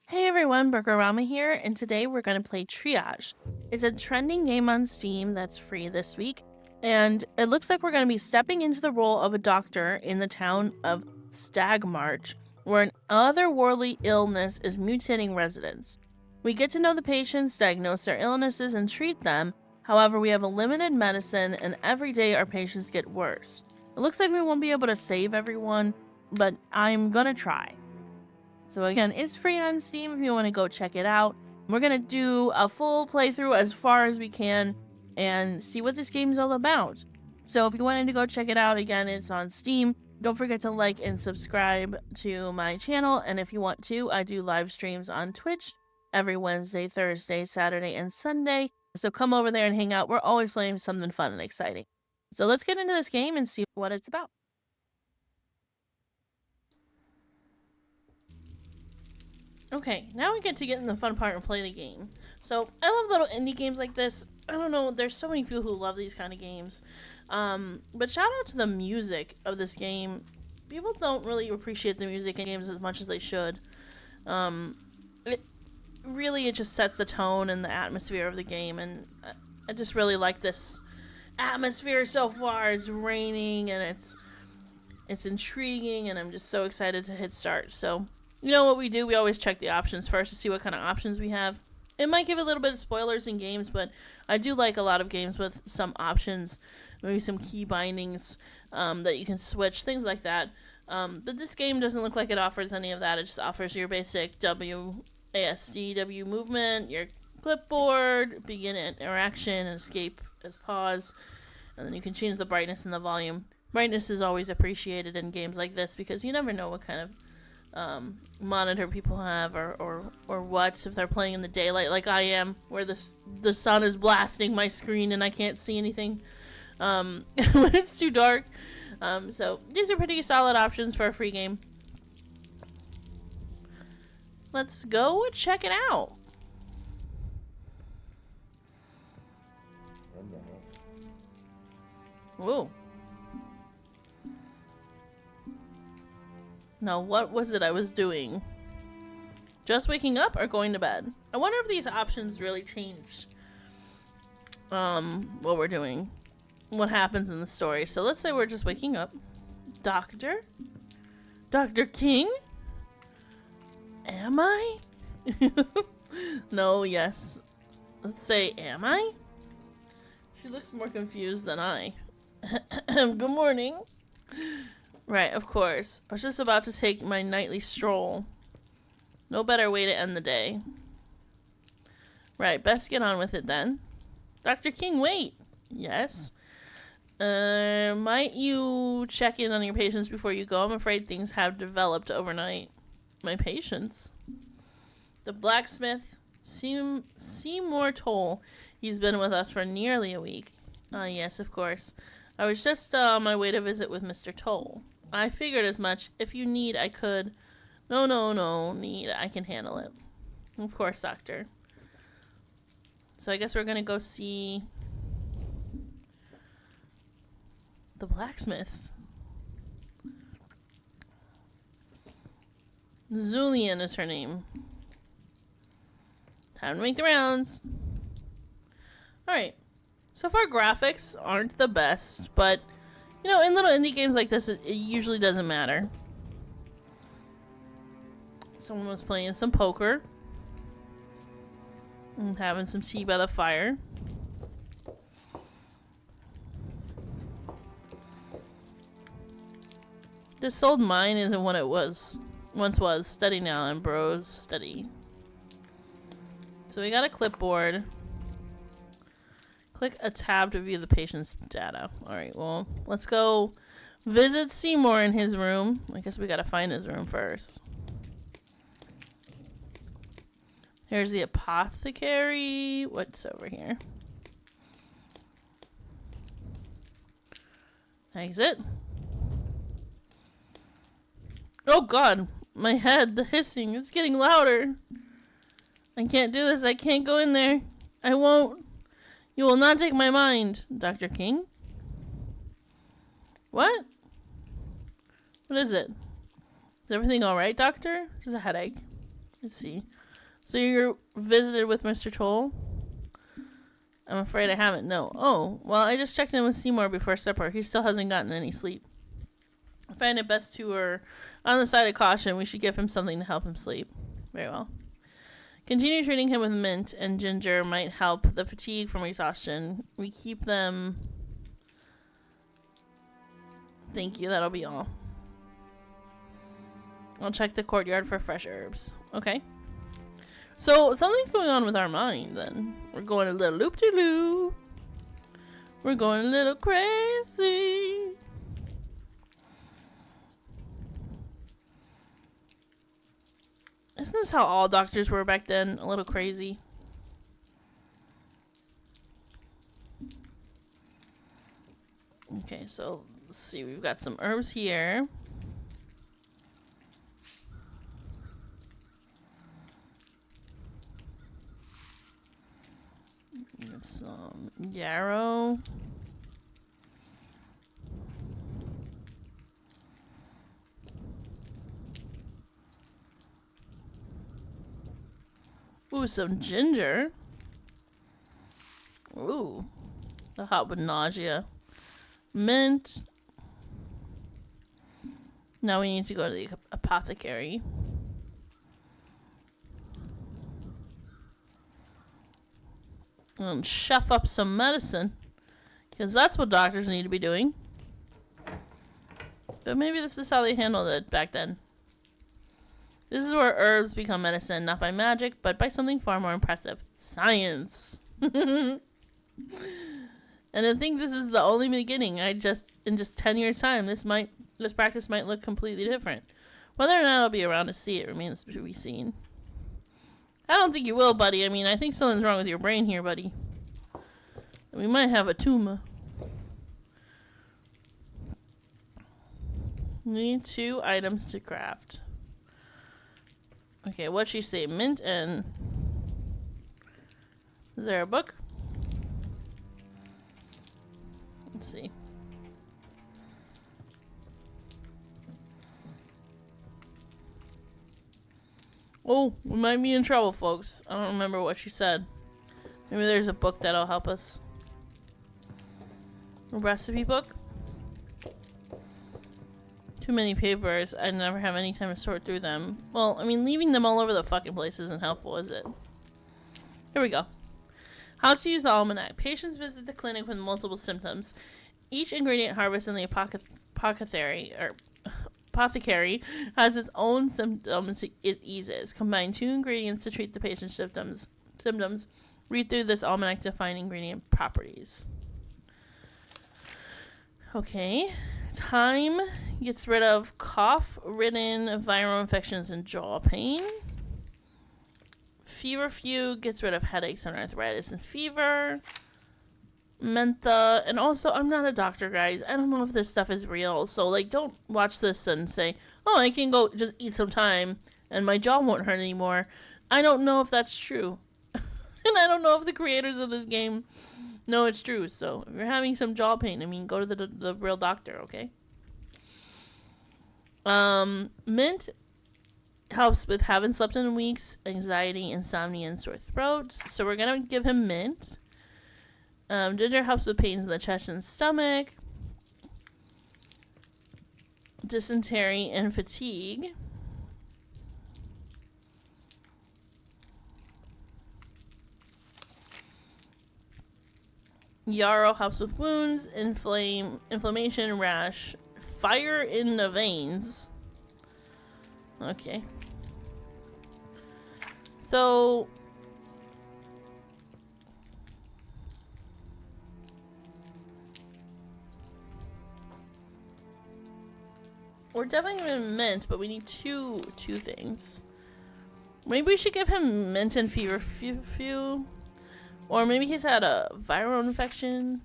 Hey everyone, Burgerama here, and today we're going to play Triage. It's a trending game on Steam that's free this week, and it looks like we're going to be stepping into the role of a doctor in the town of Stagmarch, where an otherworldly illness is mutating residents. We get to know the patients, diagnose their illnesses, and treat them. However, we have a limited medicine, and every day our patients get worse. It looks like we won't be able to save everyone, but I'm gonna try. So again, it's free on Steam if you want to go check it out. We're going to do a full playthrough as far as we can and see what this game's all about. So if you wanted to go check it out, again, it's on Steam. Don't forget to like and subscribe to my channel. And if you want to, I do live streams on Twitch every Wednesday, Thursday, Saturday, and Sunday. So come over there and hang out. We're always playing something fun and exciting. So let's get into this game and see what it's about. Okay, now we get to get in the fun part and play the game. So, I love little indie games like this. I don't know, there's so many people who love these kind of games. But shout out to the music of this game. People don't really appreciate the music in games as much as they should. It just sets the tone and the atmosphere of the game, and I just really like this atmosphere so far. It's raining, and it's intriguing, and I'm just so excited to hit start. So, you know what we do? We always check the options first to see what kind of options we have. It might give a little bit of spoilers in games, but I do like a lot of games with some options, maybe some key bindings that you can switch, things like that. But this game doesn't look like it offers any of that. It just offers your basic WASD movement, your clipboard, begin interaction, and escape as pause, and then you can change the brightness and the volume. Brightness is always appreciated in games like this because you never know what kind of monitor people have or what, if they're playing in the daylight like I am, where the sun is blasting my screen and I can't see anything when it's too dark. So these are pretty solid options for a free game. Let's go check it out. Whoa. Now, what was it I was doing? Just waking up or going to bed? I wonder if these options really change what we're doing. What happens in the story. So let's say we're just waking up. Doctor? Dr. King? Am I? No, yes. Let's say, am I? She looks more confused than I. Good morning. Right, of course. I was just about to take my nightly stroll. No better way to end the day. Right, best get on with it then. Dr. King, wait! Yes? Might you check in on your patients before you go? I'm afraid things have developed overnight. My patients? The blacksmith, Seymour Toll. He's been with us for nearly a week. Yes, of course. I was just on my way to visit with Mr. Toll. I figured as much. If you need, I could. No need. I can handle it. Of course, doctor. So I guess we're gonna go see the blacksmith. Zulian is her name. Time to make the rounds. Alright. So far, graphics aren't the best, but you know, in little indie games like this, it usually doesn't matter. Someone was playing some poker. And having some tea by the fire. This old mine isn't what it once was. Steady now, and bros, steady. So we got a clipboard. Click a tab to view the patient's data. Alright, well, let's go visit Seymour in his room. I guess we gotta find his room first. Here's the apothecary. What's over here? Exit. Oh god, my head, the hissing, it's getting louder. I can't do this, I can't go in there. I won't. You will not take my mind, Dr. King. What? What is it? Is everything alright, doctor? Just a headache. Let's see. So you're visited with Mr. Toll? I'm afraid I haven't, no. Oh, well, I just checked in with Seymour before supper. He still hasn't gotten any sleep. I find it best to err on the side of caution. We should give him something to help him sleep. Very well. Continue treating him with mint and ginger might help the fatigue from exhaustion. We keep them... Thank you, that'll be all. I'll check the courtyard for fresh herbs. Okay. So, something's going on with our mind, then. We're going a little loop-de-loop. We're going a little crazy. Isn't this how all doctors were back then? A little crazy. Okay, so let's see. We've got some herbs here. Some yarrow. Ooh, some ginger. Ooh, the help with nausea. Mint. Now we need to go to the apothecary. And chef up some medicine. Because that's what doctors need to be doing. But maybe this is how they handled it back then. This is where herbs become medicine, not by magic, but by something far more impressive. Science! And I think this is the only beginning. In just 10 years' time, this practice might look completely different. Whether or not I'll be around to see it remains to be seen. I don't think you will, buddy. I mean, I think something's wrong with your brain here, buddy. We might have a tumor. Need 2 items to craft. Okay, what'd she say? Mint and... Is there a book? Let's see. Oh, we might be in trouble, folks. I don't remember what she said. Maybe there's a book that'll help us. A recipe book? Too many papers. I never have any time to sort through them. Well, I mean, leaving them all over the fucking place isn't helpful, is it? Here we go. How to use the almanac. Patients visit the clinic with multiple symptoms. Each ingredient harvested in the apothecary has its own symptoms it eases. Combine 2 ingredients to treat the patient's symptoms. Read through this almanac to find ingredient properties. Okay. Thyme gets rid of cough-ridden viral infections and jaw pain. Feverfew gets rid of headaches and arthritis and fever. Mentha, and also, I'm not a doctor, guys. I don't know if this stuff is real, so, like, don't watch this and say, oh, I can go just eat some thyme and my jaw won't hurt anymore. I don't know if that's true. And I don't know if the creators of this game know it's true, so if you're having some jaw pain, I mean, go to the real doctor, okay? Mint helps with haven't slept in weeks, anxiety, insomnia, and sore throats, so we're gonna give him mint. Ginger helps with pains in the chest and stomach, dysentery, and fatigue. Yarrow helps with wounds, inflammation, rash, fire in the veins. Okay. So... we're definitely going to mint, but we need two things. Maybe we should give him mint and feverfew. Or maybe he's had a viral infection.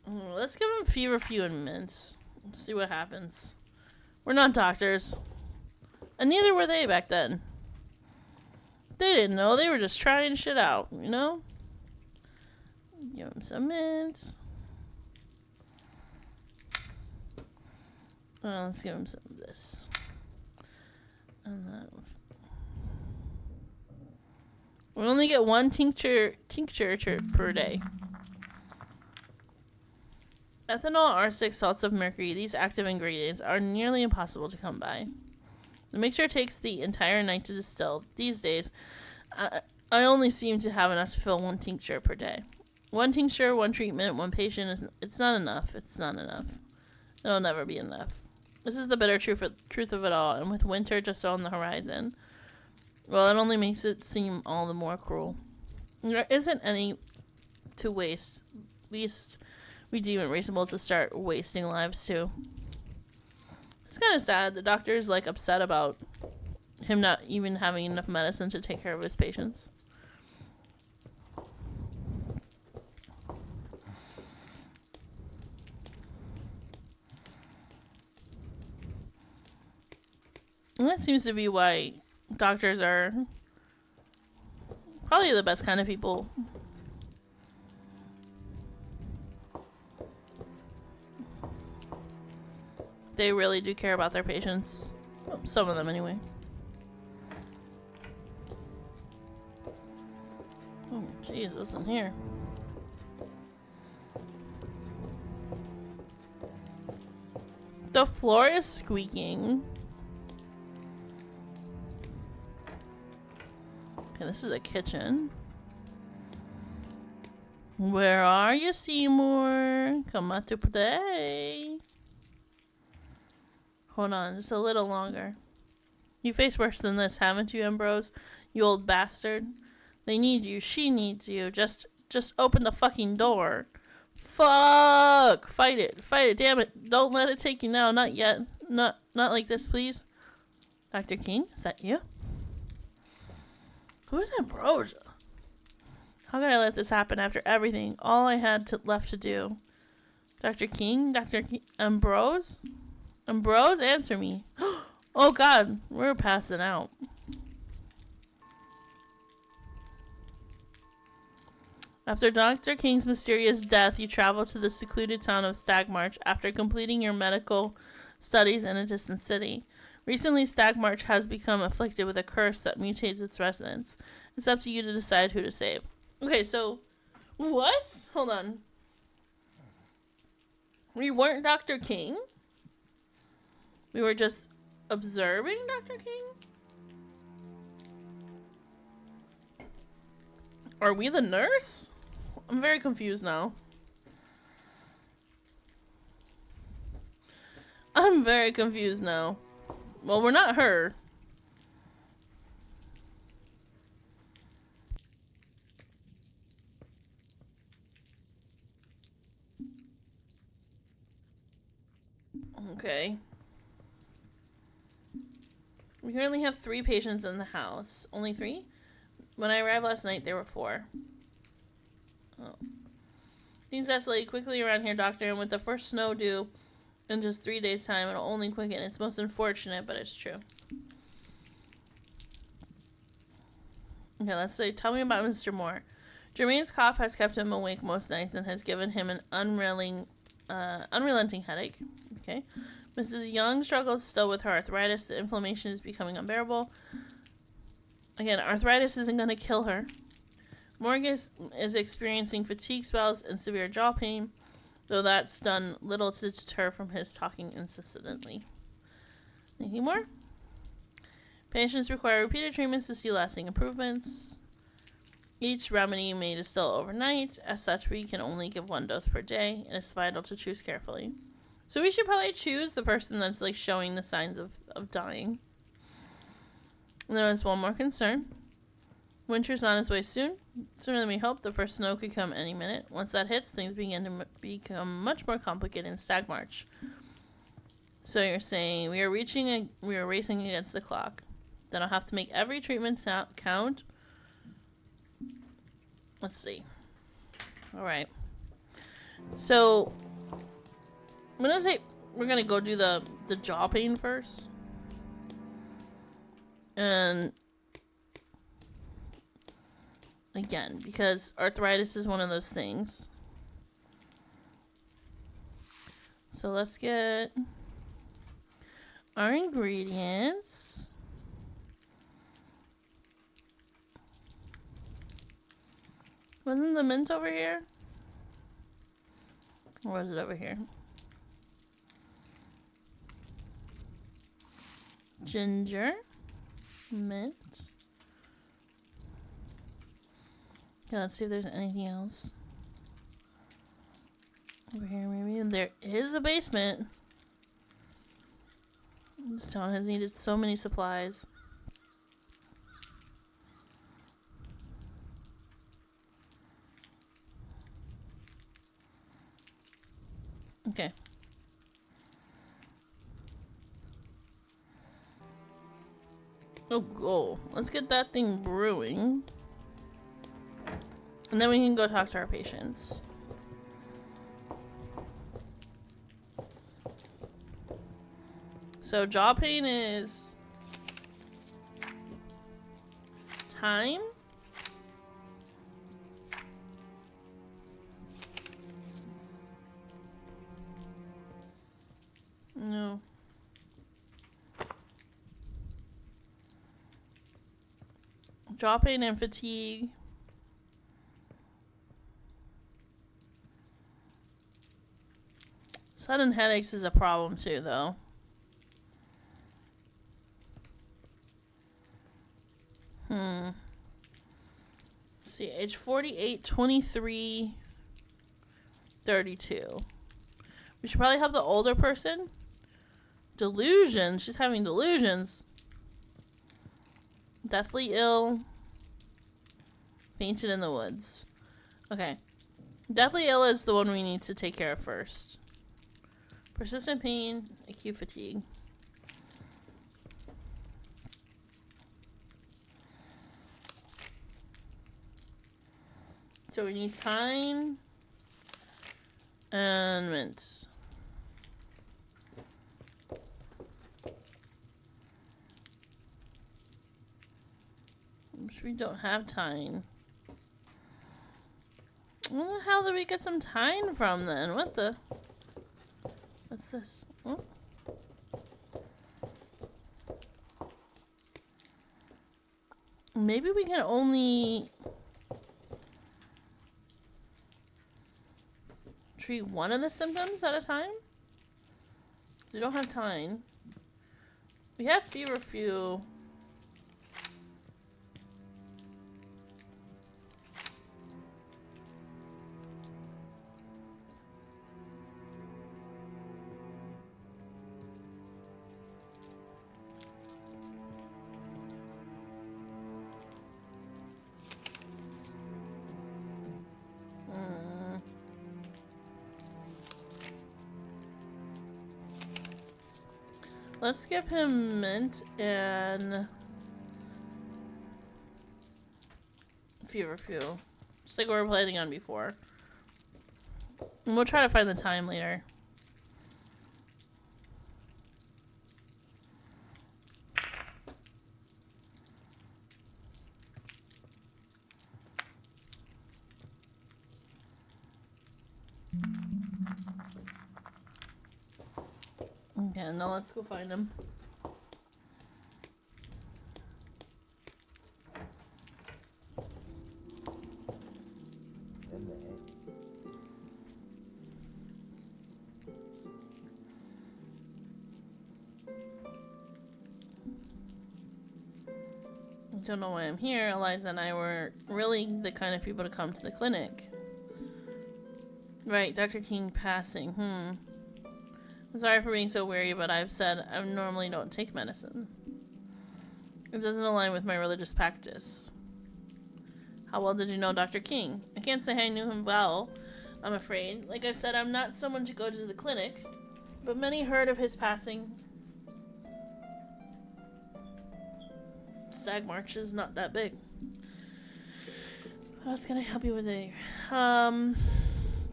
Let's give him feverfew and mints. Let's see what happens. We're not doctors. And neither were they back then. They didn't know. They were just trying shit out, you know? Give him some mints. Let's give him some of this. And then we only get one tincture per day. Ethanol, arsenic, salts of mercury, these active ingredients are nearly impossible to come by. The mixture takes the entire night to distill. These days, I only seem to have enough to fill one tincture per day. One tincture, one treatment, one patient, it's not enough. It's not enough. It'll never be enough. This is the bitter truth of it all, and with winter just on the horizon, well, it only makes it seem all the more cruel. There isn't any to waste. Least we deem it reasonable to start wasting lives too. It's kind of sad. The doctor's like upset about him not even having enough medicine to take care of his patients. And that seems to be why doctors are probably the best kind of people. They really do care about their patients. Well, some of them, anyway. Oh, jeez, what's in here? The floor is squeaking. Okay, this is a kitchen. Where are you, Seymour? Come out to play. Hold on, just a little longer. You face worse than this, haven't you, Ambrose? You old bastard. They need you. She needs you. Just open the fucking door. Fuck! Fight it. Fight it. Damn it. Don't let it take you now. Not yet. Not like this, please. Dr. King, is that you? Who is Ambrosia? How could I let this happen after everything? All I had left to do. Dr. King? Dr. King? Ambrose? Ambrose? Answer me. Oh god, we're passing out. After Dr. King's mysterious death, you travel to the secluded town of Stagmarch after completing your medical studies in a distant city. Recently, Stagmarch has become afflicted with a curse that mutates its residents. It's up to you to decide who to save. Okay, so... What? Hold on. We weren't Dr. King? We were just observing Dr. King? Are we the nurse? I'm very confused now. I'm very confused now. Well, we're not her. Okay. We currently have 3 patients in the house. Only 3? When I arrived last night, there were 4. Oh. Things escalate quickly around here, Doctor, and with the first snow due in just 3 days' time, it'll only quicken. It's most unfortunate, but it's true. Okay, let's say, tell me about Mr. Moore. Jermaine's cough has kept him awake most nights and has given him an unrelenting headache. Okay. Mrs. Young struggles still with her arthritis. The inflammation is becoming unbearable. Again, arthritis isn't going to kill her. Morgan is experiencing fatigue spells and severe jaw pain, though that's done little to deter from his talking incessantly. Anything more? Patients require repeated treatments to see lasting improvements. Each remedy may distill overnight. As such, we can only give 1 dose per day, and it's vital to choose carefully. So we should probably choose the person that's like showing the signs of dying. And there is one more concern. Winter's on its way soon. Sooner than we hoped, the first snow could come any minute. Once that hits, things begin to become much more complicated in Stagmarch. So you're saying we are racing against the clock. Then I'll have to make every treatment count. Let's see. Alright. So I'm gonna say we're gonna go do the jaw pain first. And again, because arthritis is one of those things. So let's get our ingredients. Wasn't the mint over here? Or was it over here? Ginger, mint. Yeah, let's see if there's anything else. Over here, maybe. There is a basement. This town has needed so many supplies. Okay. Oh, go. Let's get that thing brewing. And then we can go talk to our patients. So jaw pain is time. No. Jaw pain and fatigue. Sudden headaches is a problem too, though. Let's see, age 48, 23, 32. We should probably have the older person. Delusions. She's having delusions. Deathly ill. Fainted in the woods. Okay. Deathly ill is the one we need to take care of first. Persistent pain, acute fatigue. So we need thyme and mint. Which we don't have thyme. Where the hell did we get some thyme from then? What the? What's this? Oh. Maybe we can only treat one of the symptoms at a time? We don't have time. We have fever. Let's give him mint and fever fuel. Just like we were planning on before. And we'll try to find the time later. Okay, now let's go find him. I don't know why I'm here. Eliza and I were really the kind of people to come to the clinic. Right, Dr. King passing. I'm sorry for being so weary, but I've said I normally don't take medicine. It doesn't align with my religious practice. How well did you know Dr. King? I can't say I knew him well, I'm afraid. Like I said, I'm not someone to go to the clinic, but many heard of his passing. Stagmarch is not that big. What else can I help you with?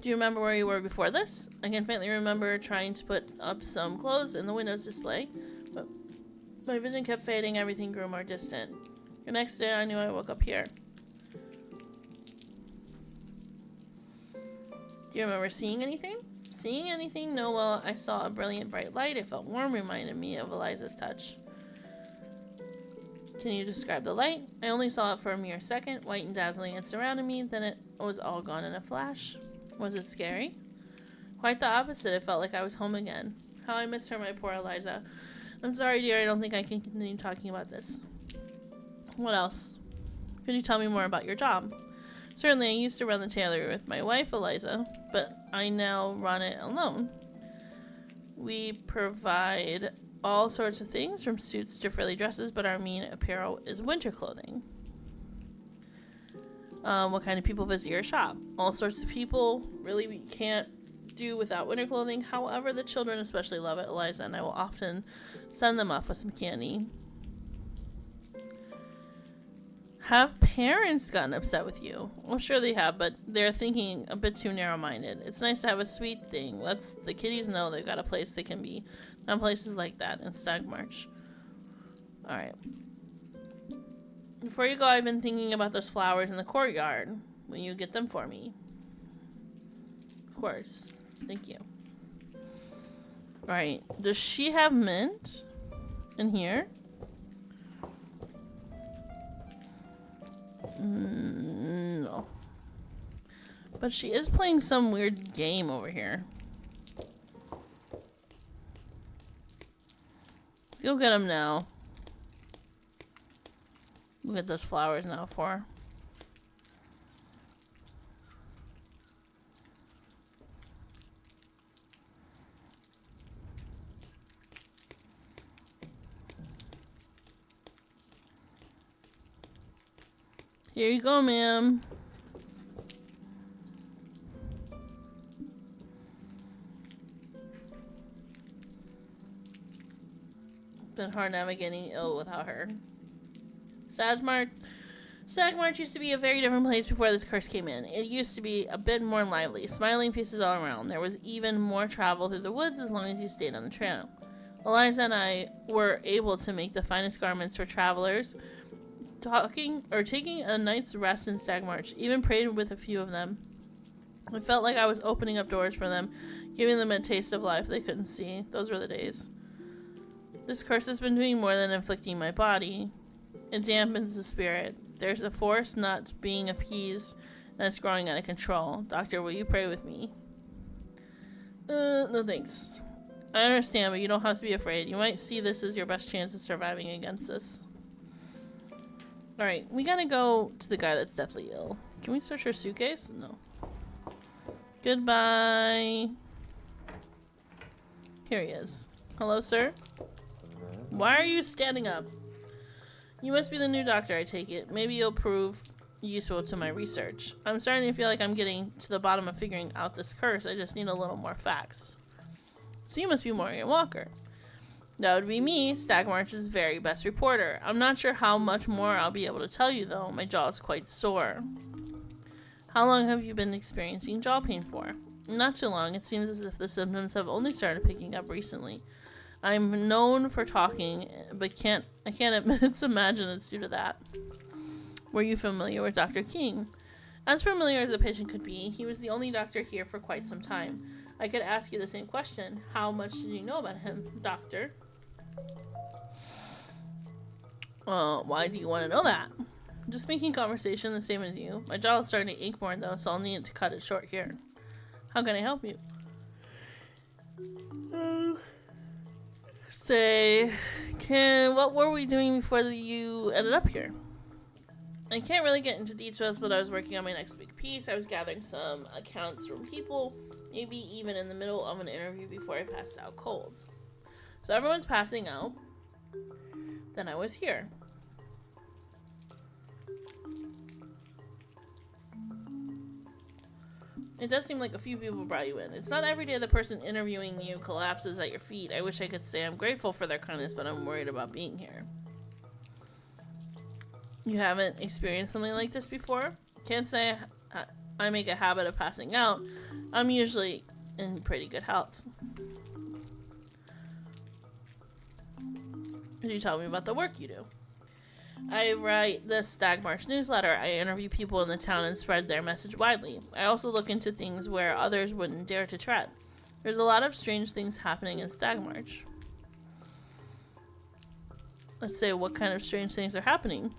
Do you remember where you were before this? I can faintly remember trying to put up some clothes in the windows display, but my vision kept fading, everything grew more distant. The next day I knew I woke up here. Do you remember seeing anything? Seeing anything? No, well, I saw a brilliant bright light. It felt warm, reminded me of Eliza's touch. Can you describe the light? I only saw it for a mere second, white and dazzling. It surrounded me, then it was all gone in a flash. Was it scary? Quite the opposite. It felt like I was home again. How I miss her, my poor Eliza. I'm sorry, dear. I don't think I can continue talking about this. What else? Could you tell me more about your job? Certainly, I used to run the tailory with my wife, Eliza, but I now run it alone. We provide all sorts of things, from suits to frilly dresses, but our main apparel is winter clothing. What kind of people visit your shop? All sorts of people. Really, we can't do without winter clothing. However, the children especially love it. Eliza and I will often send them off with some candy. Have parents gotten upset with you? Well, sure they have, but they're thinking a bit too narrow-minded. It's nice to have a sweet thing. Lets the kiddies know they've got a place they can be. Not places like that in Stagmarch. Alright. Before you go, I've been thinking about those flowers in the courtyard. Will you get them for me? Of course. Thank you. Alright. Does she have mint in here? No. But she is playing some weird game over here. Go get them now. We'll get those flowers now for her. Here you go, ma'am. Been hard navigating ill without her. Stagmarch used to be a very different place before this curse came in. It used to be a bit more lively, smiling faces all around. There was even more travel through the woods as long as you stayed on the trail. Eliza and I were able to make the finest garments for travelers, taking a night's rest in Stagmarch, even prayed with a few of them. I felt like I was opening up doors for them, giving them a taste of life they couldn't see. Those were the days. This curse has been doing more than inflicting my body. It dampens the spirit. There's a force not being appeased, and it's growing out of control. Doctor, will you pray with me? No thanks. I understand, but you don't have to be afraid. You might see this as your best chance of surviving against this. Alright, we gotta go to the guy that's deathly ill. Can we search her suitcase? No. Goodbye. Here he is. Hello, sir? Why are you standing up? You must be the new doctor, I take it. Maybe you'll prove useful to my research. I'm starting to feel like I'm getting to the bottom of figuring out this curse. I just need a little more facts. So you must be Morgan Walker. That would be me, Stagmarch's very best reporter. I'm not sure how much more I'll be able to tell you, though. My jaw is quite sore. How long have you been experiencing jaw pain for? Not too long. It seems as if the symptoms have only started picking up recently. I'm known for talking, but I can't imagine it's due to that. Were you familiar with Dr. King? As familiar as a patient could be, he was the only doctor here for quite some time. I could ask you the same question. How much did you know about him, doctor? Why do you want to know that? Just making conversation the same as you. My jaw is starting to ache more though, so I'll need to cut it short here. How can I help you? What were we doing before you ended up here? I can't really get into details, but I was working on my next big piece. I was gathering some accounts from people, maybe even in the middle of an interview before I passed out cold. So everyone's passing out. Then I was here. It does seem like a few people brought you in. It's not every day the person interviewing you collapses at your feet. I wish I could say I'm grateful for their kindness, but I'm worried about being here. You haven't experienced something like this before? Can't say I make a habit of passing out. I'm usually in pretty good health. Could you tell me about the work you do? I write the Stagmarch newsletter. I interview people in the town and spread their message widely. I also look into things where others wouldn't dare to tread. There's a lot of strange things happening in Stagmarch. Let's say what kind of strange things are happening.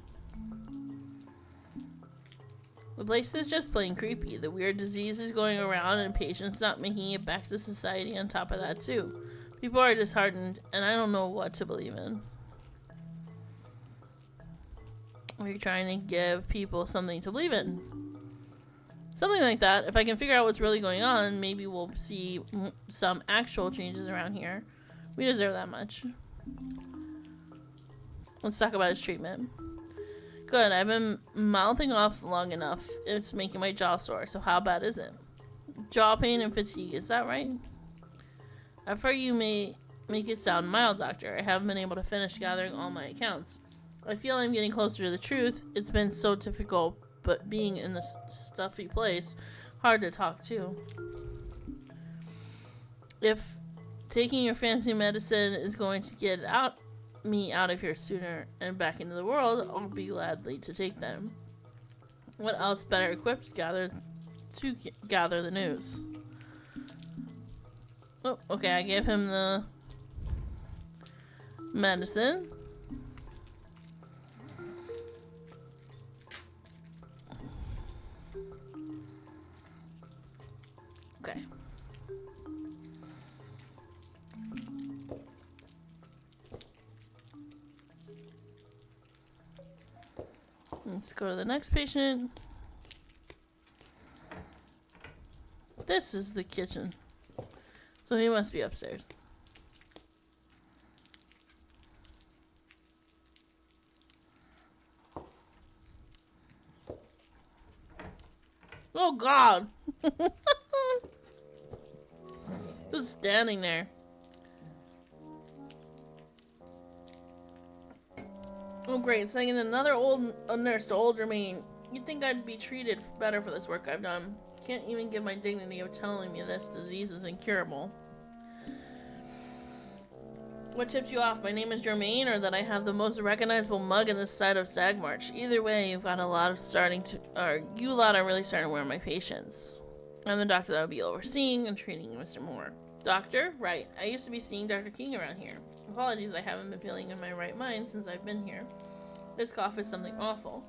The place is just plain creepy. The weird disease is going around and patients not making it back to society on top of that too. People are disheartened and I don't know what to believe in. Are you trying to give people something to believe in? Something like that. If I can figure out what's really going on, maybe we'll see some actual changes around here. We deserve that much. Let's talk about his treatment. Good, I've been mouthing off long enough. It's making my jaw sore, so how bad is it? Jaw pain and fatigue, is that right? I've heard you may make it sound mild, doctor. I haven't been able to finish gathering all my accounts. I feel I'm getting closer to the truth. It's been so difficult, but being in this stuffy place, hard to talk to. If taking your fancy medicine is going to get me out of here sooner and back into the world, I'll be gladly to take them. What else better equipped to gather the news? Oh, okay, I gave him the medicine. Okay. Let's go to the next patient. This is the kitchen. So he must be upstairs. Oh God! Just standing there. Oh great, sending another nurse to Old Remain. You'd think I'd be treated better for this work I've done. Can't even give my dignity of telling me this disease is incurable. What tipped you off? My name is Germaine, or that I have the most recognizable mug in this side of Stagmarch? Either way, you lot are really starting to wear my patients. I'm the doctor that will be overseeing and treating Mr. Moore. Doctor? Right. I used to be seeing Dr. King around here. Apologies, I haven't been feeling in my right mind since I've been here. This cough is something awful.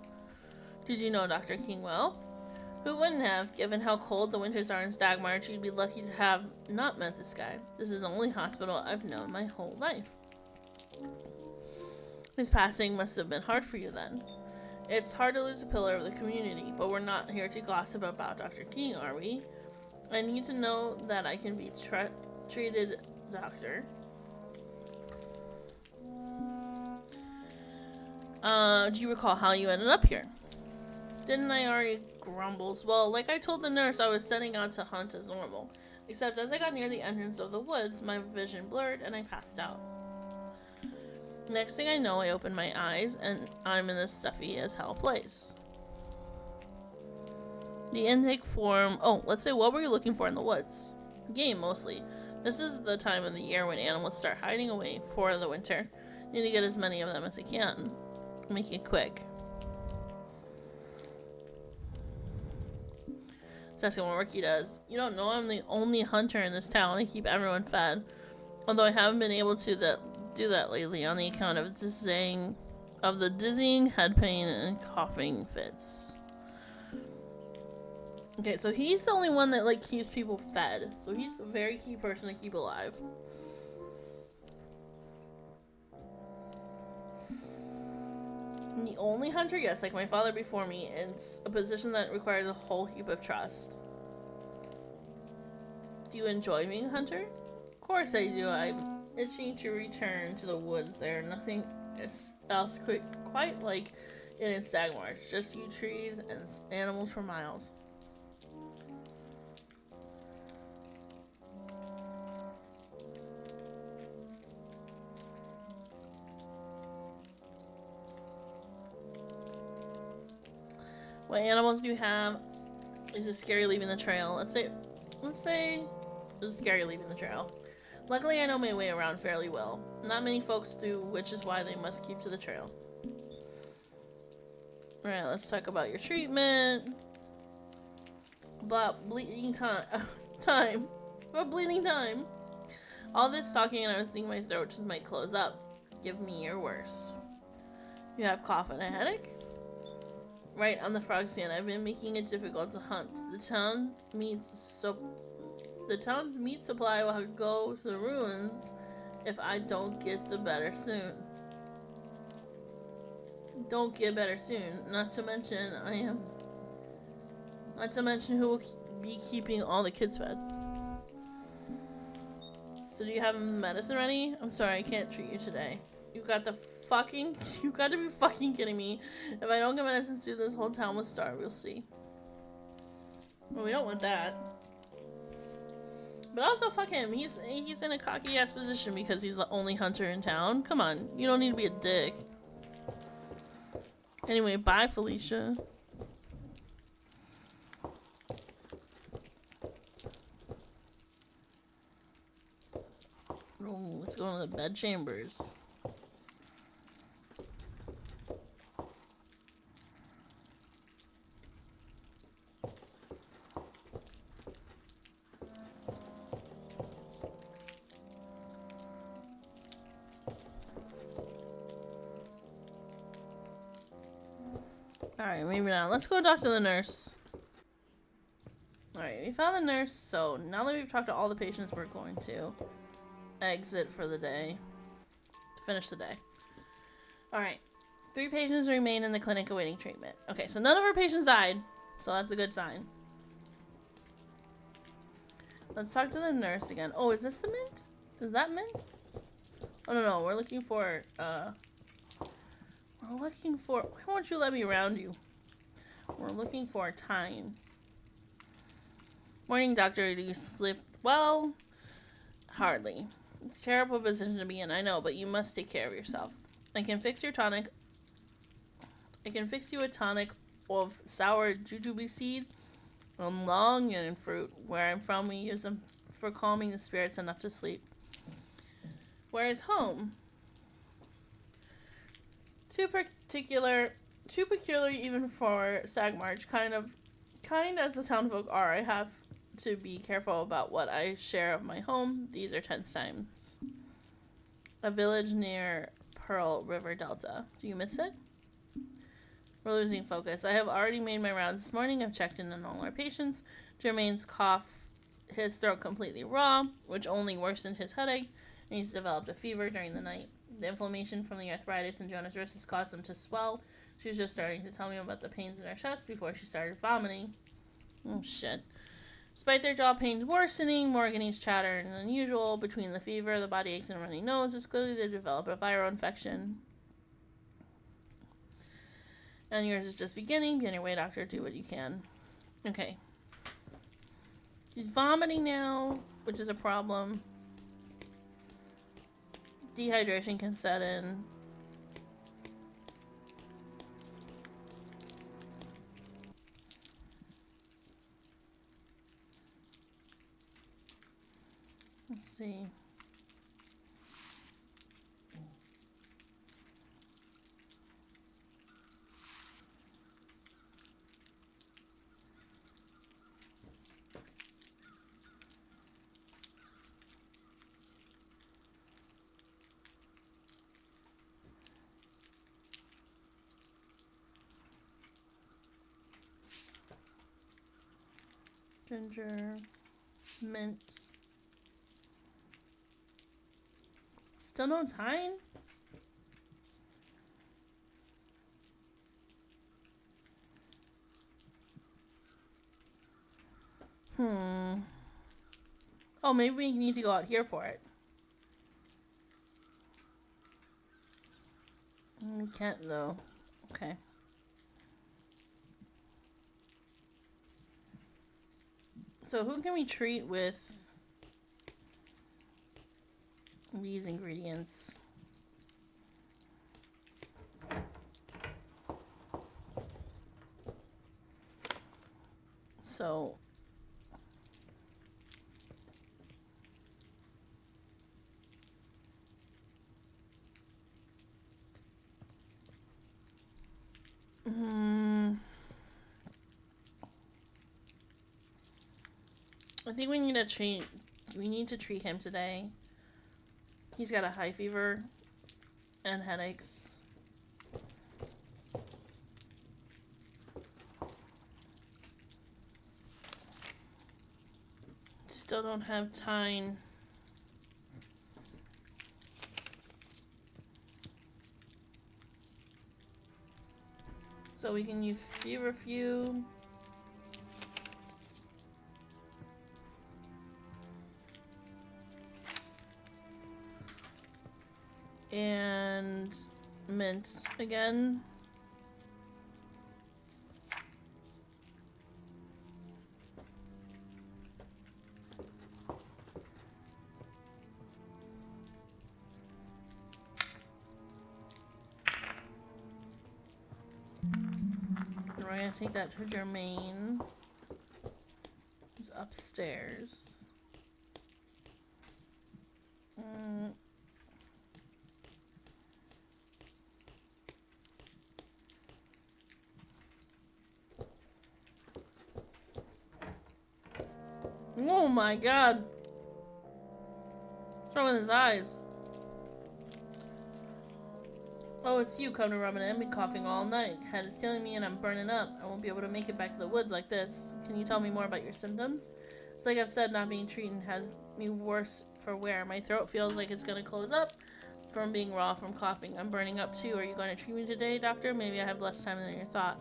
Did you know Dr. King well? Who wouldn't have? Given how cold the winters are in Stagmarch, you'd be lucky to have not met this guy. This is the only hospital I've known my whole life. His passing must have been hard for you then. It's hard to lose a pillar of the community, but we're not here to gossip about Dr. King, are we? I need to know that I can be treated, doctor. Do you recall how you ended up here? Didn't I already grumbles? Well, like I told the nurse, I was setting out to hunt as normal. Except as I got near the entrance of the woods, my vision blurred and I passed out. Next thing I know, I open my eyes and I'm in this stuffy as hell place. The intake form... Oh, let's say, what were you looking for in the woods? Game, mostly. This is the time of the year when animals start hiding away for the winter. Need to get as many of them as I can. Make it quick. That's what work he does. You don't know I'm the only hunter in this town. I keep everyone fed. Although I haven't been able to do that lately on the account of the dizzying head pain and coughing fits. Okay, so he's the only one that like keeps people fed. So he's a very key person to keep alive. The only hunter, yes, like my father before me. It's a position that requires a whole heap of trust. Do you enjoy being a hunter? Of course I do. I'm itching to return to the woods there. Nothing else quite like it in Stagmarch. Just you trees and animals for miles. What animals do you have? Is it scary leaving the trail? Let's say it's scary leaving the trail. Luckily, I know my way around fairly well. Not many folks do, which is why they must keep to the trail. Alright, let's talk about your treatment. About bleeding time. Time. About bleeding time. All this talking and I was thinking my throat just might close up. Give me your worst. You have cough and a headache? Right on the frog stand. I've been making it difficult to hunt. The town's meat supply will go to the ruins if I don't get the better soon. Don't get better soon. Not to mention who will be keeping all the kids fed. So do you have medicine ready? I'm sorry, I can't treat you today. You got to be fucking kidding me. If I don't get medicine soon, this whole town will starve. We'll see. Well, we don't want that. But also, fuck him. He's in a cocky ass position because he's the only hunter in town. Come on, you don't need to be a dick. Anyway, bye, Felicia. Oh, let's go into the bed chambers. Alright, maybe not. Let's go talk to the nurse. Alright, we found the nurse, so now that we've talked to all the patients, we're going to exit for the day. Finish the day. Alright. 3 patients remain in the clinic awaiting treatment. Okay, so none of our patients died, so that's a good sign. Let's talk to the nurse again. Oh, is this the mint? Is that mint? Oh, no, we're looking for, why won't you let me around you? We're looking for Tyne. Morning, doctor. Do you sleep well? Hardly. It's a terrible position to be in, I know, but you must take care of yourself. I can fix you a tonic of sour jujube seed and long onion fruit. Where I'm from, we use them for calming the spirits enough to sleep. Where is home? Too peculiar even for Stagmarch. Kind as the townfolk are, I have to be careful about what I share of my home. These are tense times. A village near Pearl River Delta. Do you miss it? We're losing focus. I have already made my rounds this morning. I've checked in on all our patients. Jermaine's cough, his throat completely raw, which only worsened his headache, and he's developed a fever during the night. The inflammation from the arthritis in Jonah's wrist has caused him to swell. She was just starting to tell me about the pains in her chest before she started vomiting. Oh, shit. Despite their jaw pains worsening, Morgan needs chatter than usual. Between the fever, the body aches, and runny nose, it's clearly they developed a viral infection. And yours is just beginning. Be on your way, doctor. Do what you can. Okay. She's vomiting now, which is a problem. Dehydration can set in. Let's see. Ginger, mint. Still no Tyne? Oh, maybe we need to go out here for it. We can't though. Okay. So who can we treat with these ingredients? So think we need to treat him today. He's got a high fever and headaches. Still don't have time. So we can use feverfew. And mint again. We're gonna take that to Jermaine, who's upstairs. Oh my god! What's wrong with his eyes? Oh, it's you, come to rub it in. I've been coughing all night. Head is killing me and I'm burning up. I won't be able to make it back to the woods like this. Can you tell me more about your symptoms? It's like I've said, not being treated has me worse for wear. My throat feels like it's gonna close up from being raw from coughing. I'm burning up too. Are you going to treat me today, doctor? Maybe I have less time than you thought.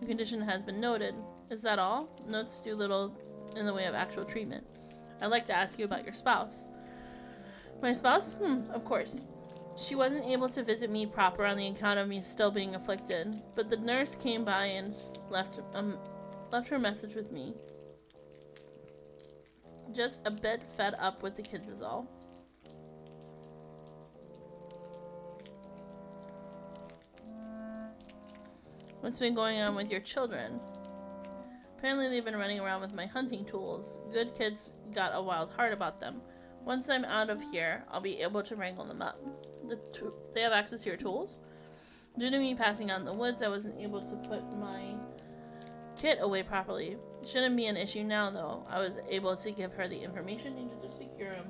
Your condition has been noted. Is that all? Notes do little in the way of actual treatment. I'd like to ask you about your spouse. My spouse? Of course. She wasn't able to visit me proper on the account of me still being afflicted, but the nurse came by and left her message with me. Just a bit fed up with the kids is all. What's been going on with your children? Apparently they've been running around with my hunting tools. Good kids got a wild heart about them. Once I'm out of here, I'll be able to wrangle them up. They have access to your tools? Due to me passing out in the woods, I wasn't able to put my kit away properly. Shouldn't be an issue now, though. I was able to give her the information needed to secure him.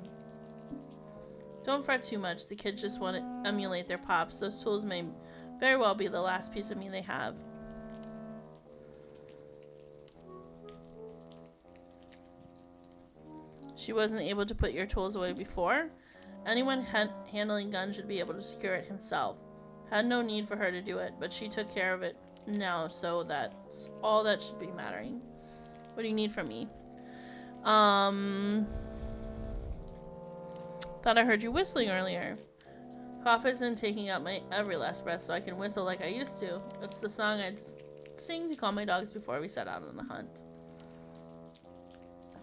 Don't fret too much. The kids just want to emulate their pops. Those tools may very well be the last piece of me they have. She wasn't able to put your tools away before? Anyone handling guns should be able to secure it himself. Had no need for her to do it, but she took care of it now, so that's all that should be mattering. What do you need from me? Thought I heard you whistling earlier. Cough isn't taking up my every last breath, so I can whistle like I used to. It's the song I'd sing to call my dogs before we set out on the hunt.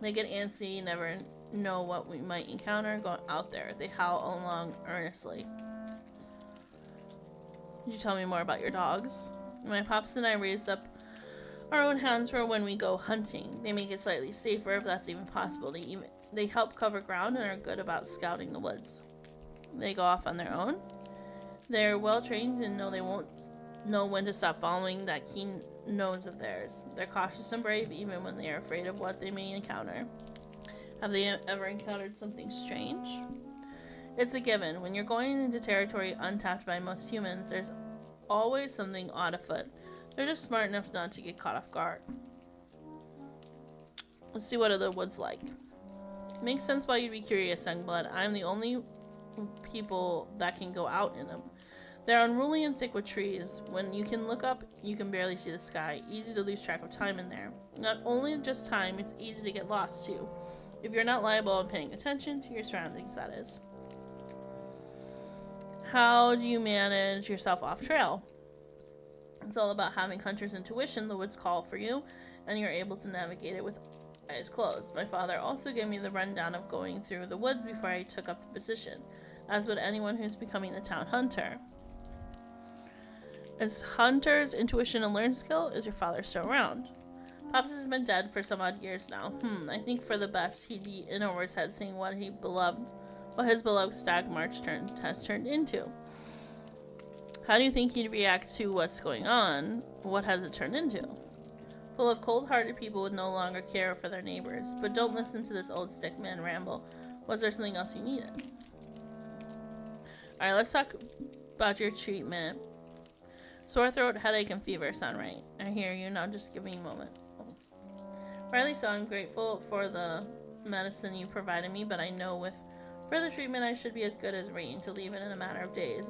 They get antsy, never know what we might encounter going out there. They howl along earnestly. Could you tell me more about your dogs? My pops and I raised up our own hounds for when we go hunting. They make it slightly safer if that's even possible. They help cover ground and are good about scouting the woods. They go off on their own. They're well trained and know they won't know when to stop following that keen nose of theirs. They're cautious and brave even when they are afraid of what they may encounter. Have they ever encountered something strange? It's a given. When you're going into territory untapped by most humans, there's always something odd afoot. They're just smart enough not to get caught off guard. Let's see what are the woods like. Makes sense why you'd be curious, Youngblood. I'm the only people that can go out in them. They're unruly and thick with trees. When you can look up, you can barely see the sky. Easy to lose track of time in there. Not only just time, it's easy to get lost too. If you're not liable and paying attention to your surroundings, that is. How do you manage yourself off trail? It's all about having hunter's intuition. The woods call for you, and you're able to navigate it with eyes closed. My father also gave me the rundown of going through the woods before I took up the position, as would anyone who's becoming the town hunter. Is hunter's intuition a learned skill? Is your father still around? Pops has been dead for some odd years now. I think for the best he'd be in over his head seeing what his beloved Stagmarch has turned into. How do you think he'd react to what's going on? What has it turned into? full of cold-hearted people who no longer care for their neighbors. But don't listen to this old stick man ramble. Was there something else you needed? Alright, let's talk about your treatment. Sore throat, headache, and fever sound right. I hear you. Now just give me a moment. Oh. Rightly so, I'm grateful for the medicine you provided me, but I know with further treatment I should be as good as Rain to leave it in a matter of days.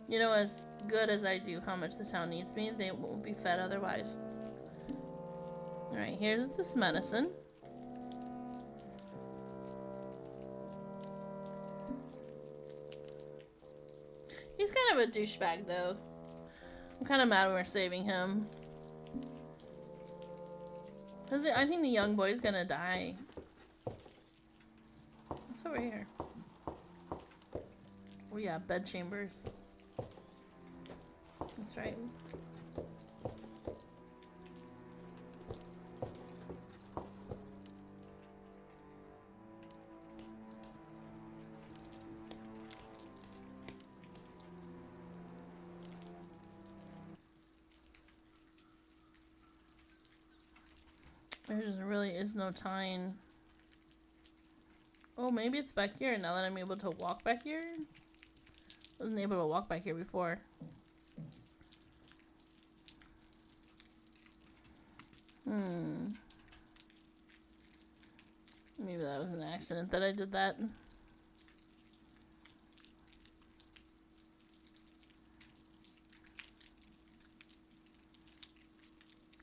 You know as good as I do how much the town needs me. They won't be fed otherwise. Alright, here's this medicine. He's kind of a douchebag, though. I'm kind of mad we're saving him. I think the young boy's gonna die. What's over here? Oh yeah, bed chambers. That's right. There just really is no time. Oh, maybe it's back here now that I'm able to walk back here? Wasn't able to walk back here before. Maybe that was an accident that I did that.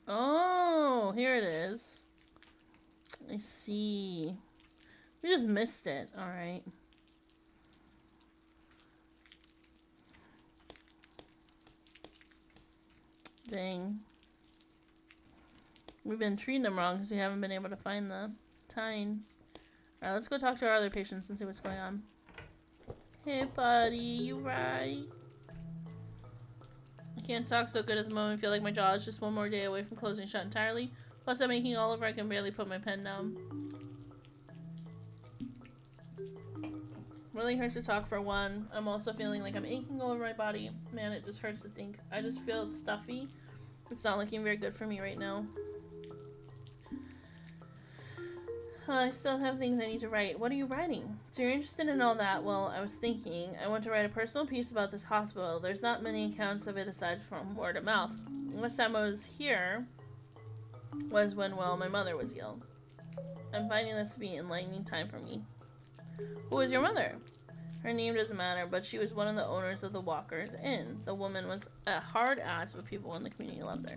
Oh, here it is. I see. We just missed it. Alright. Dang. We've been treating them wrong because we haven't been able to find the tine. Alright, let's go talk to our other patients and see what's going on. Hey, buddy, you right? I can't talk so good at the moment. I feel like my jaw is just one more day away from closing shut entirely. Plus, I'm aching all over. I can barely put my pen down. Really hurts to talk for one. I'm also feeling like I'm aching all over my body. Man, it just hurts to think. I just feel stuffy. It's not looking very good for me right now. I still have things I need to write. What are you writing? So you're interested in all that? Well, I was thinking I want to write a personal piece about this hospital. There's not many accounts of it aside from word of mouth. Last time I was here was when, well, my mother was ill. I'm finding this to be an enlightening time for me. Who was your mother? Her name doesn't matter, but she was one of the owners of the Walker's Inn. The woman was a hard ass, but people in the community loved her.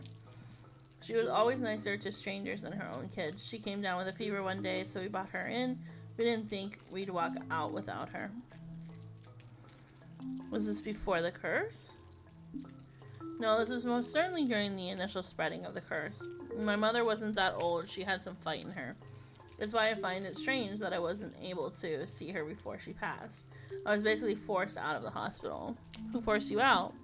She was always nicer to strangers than her own kids. She came down with a fever one day, so we brought her in. We didn't think we'd walk out without her. Was this before the curse? No, this was most certainly during the initial spreading of the curse. My mother wasn't that old. She had some fight in her. That's why I find it strange that I wasn't able to see her before she passed. I was basically forced out of the hospital. Who forced you out?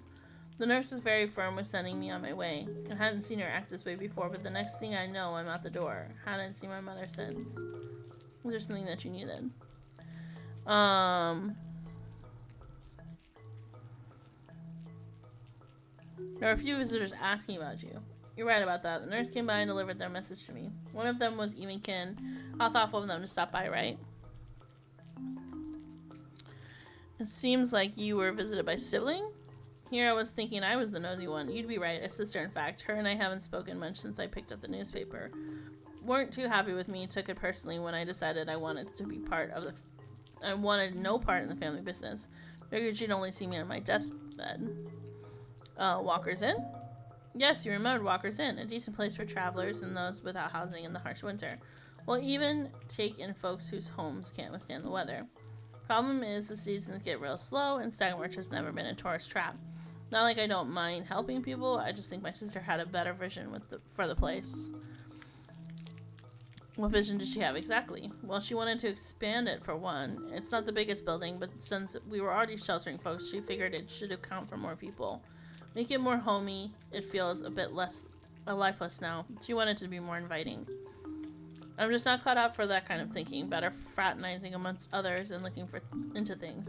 The nurse was very firm with sending me on my way. I hadn't seen her act this way before, but the next thing I know, I'm out the door. Hadn't seen my mother since. Was there something that you needed? There are a few visitors asking about you. You're right about that. The nurse came by and delivered their message to me. One of them was even kin. How thoughtful of them to stop by, right? It seems like you were visited by sibling? Here I was thinking I was the nosy one. You'd be right, a sister in fact. Her and I haven't spoken much since I picked up the newspaper. Weren't too happy with me, took it personally when I decided I wanted to be part of the... I wanted no part in the family business. Figured she'd only see me on my deathbed. Walker's Inn? Yes, you remembered Walker's Inn, a decent place for travelers and those without housing in the harsh winter. We'll even take in folks whose homes can't withstand the weather. Problem is, the seasons get real slow, and Stagmarch has never been a tourist trap. Not like I don't mind helping people, I just think my sister had a better vision for the place. What vision did she have exactly? Well, she wanted to expand it for one. It's not the biggest building, but since we were already sheltering folks, she figured it should account for more people. Make it more homey. It feels a bit less lifeless now. She wanted to be more inviting. I'm just not caught up for that kind of thinking. Better fraternizing amongst others and looking into things.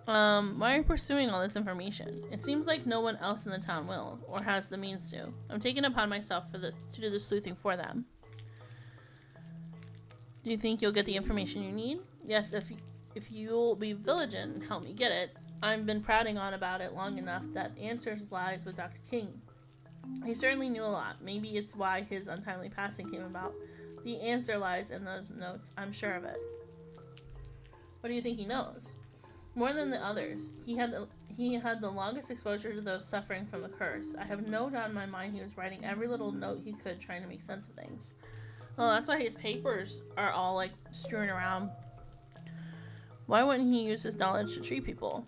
Why are you pursuing all this information? It seems like no one else in the town will, or has the means to. I'm taking it upon myself to do the sleuthing for them. Do you think you'll get the information you need? Yes, if you'll be vigilant and help me get it. I've been prating on about it long enough that answers lies with Dr. King. He certainly knew a lot. Maybe it's why his untimely passing came about. The answer lies in those notes. I'm sure of it. What do you think he knows? More than the others. He had the longest exposure to those suffering from the curse. I have no doubt in my mind he was writing every little note he could, trying to make sense of things. Well, that's why his papers are all, like, strewn around. Why wouldn't he use his knowledge to treat people?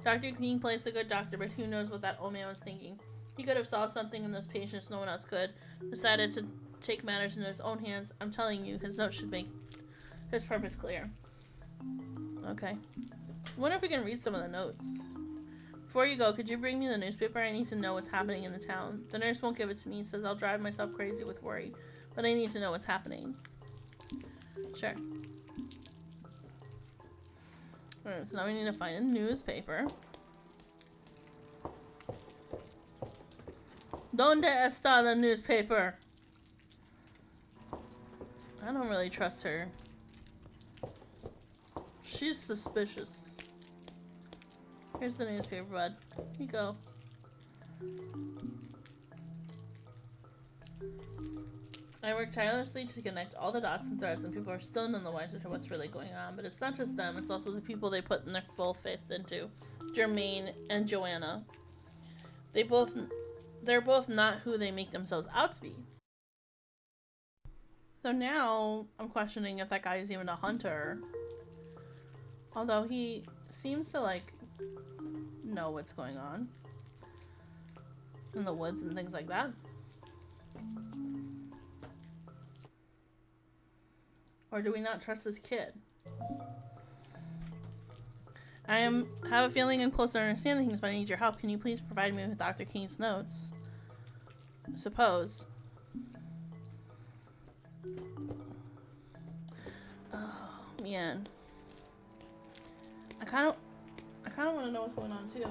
Dr. King plays the good doctor, but who knows what that old man was thinking. He could have saw something in those patients no one else could, decided to take matters into his own hands. I'm telling you, his notes should make his purpose clear. Okay. I wonder if we can read some of the notes. Before you go, could you bring me the newspaper? I need to know what's happening in the town. The nurse won't give it to me. Says I'll drive myself crazy with worry. But I need to know what's happening. Sure. Alright, so now we need to find a newspaper. ¿Dónde está the newspaper? I don't really trust her. She's suspicious. Here's the newspaper, bud. Here you go. I work tirelessly to connect all the dots and threads, and people are still none the wiser to what's really going on. But it's not just them, it's also the people they put in their full faith into. Jermaine and Joanna. They're both not who they make themselves out to be. So now, I'm questioning if that guy is even a hunter. Although he seems to, like, know what's going on in the woods and things like that. Or do we not trust this kid? I have a feeling I'm close to understanding things, but I need your help. Can you please provide me with Dr. King's notes? I suppose. Oh, man. I kind of want to know what's going on, too.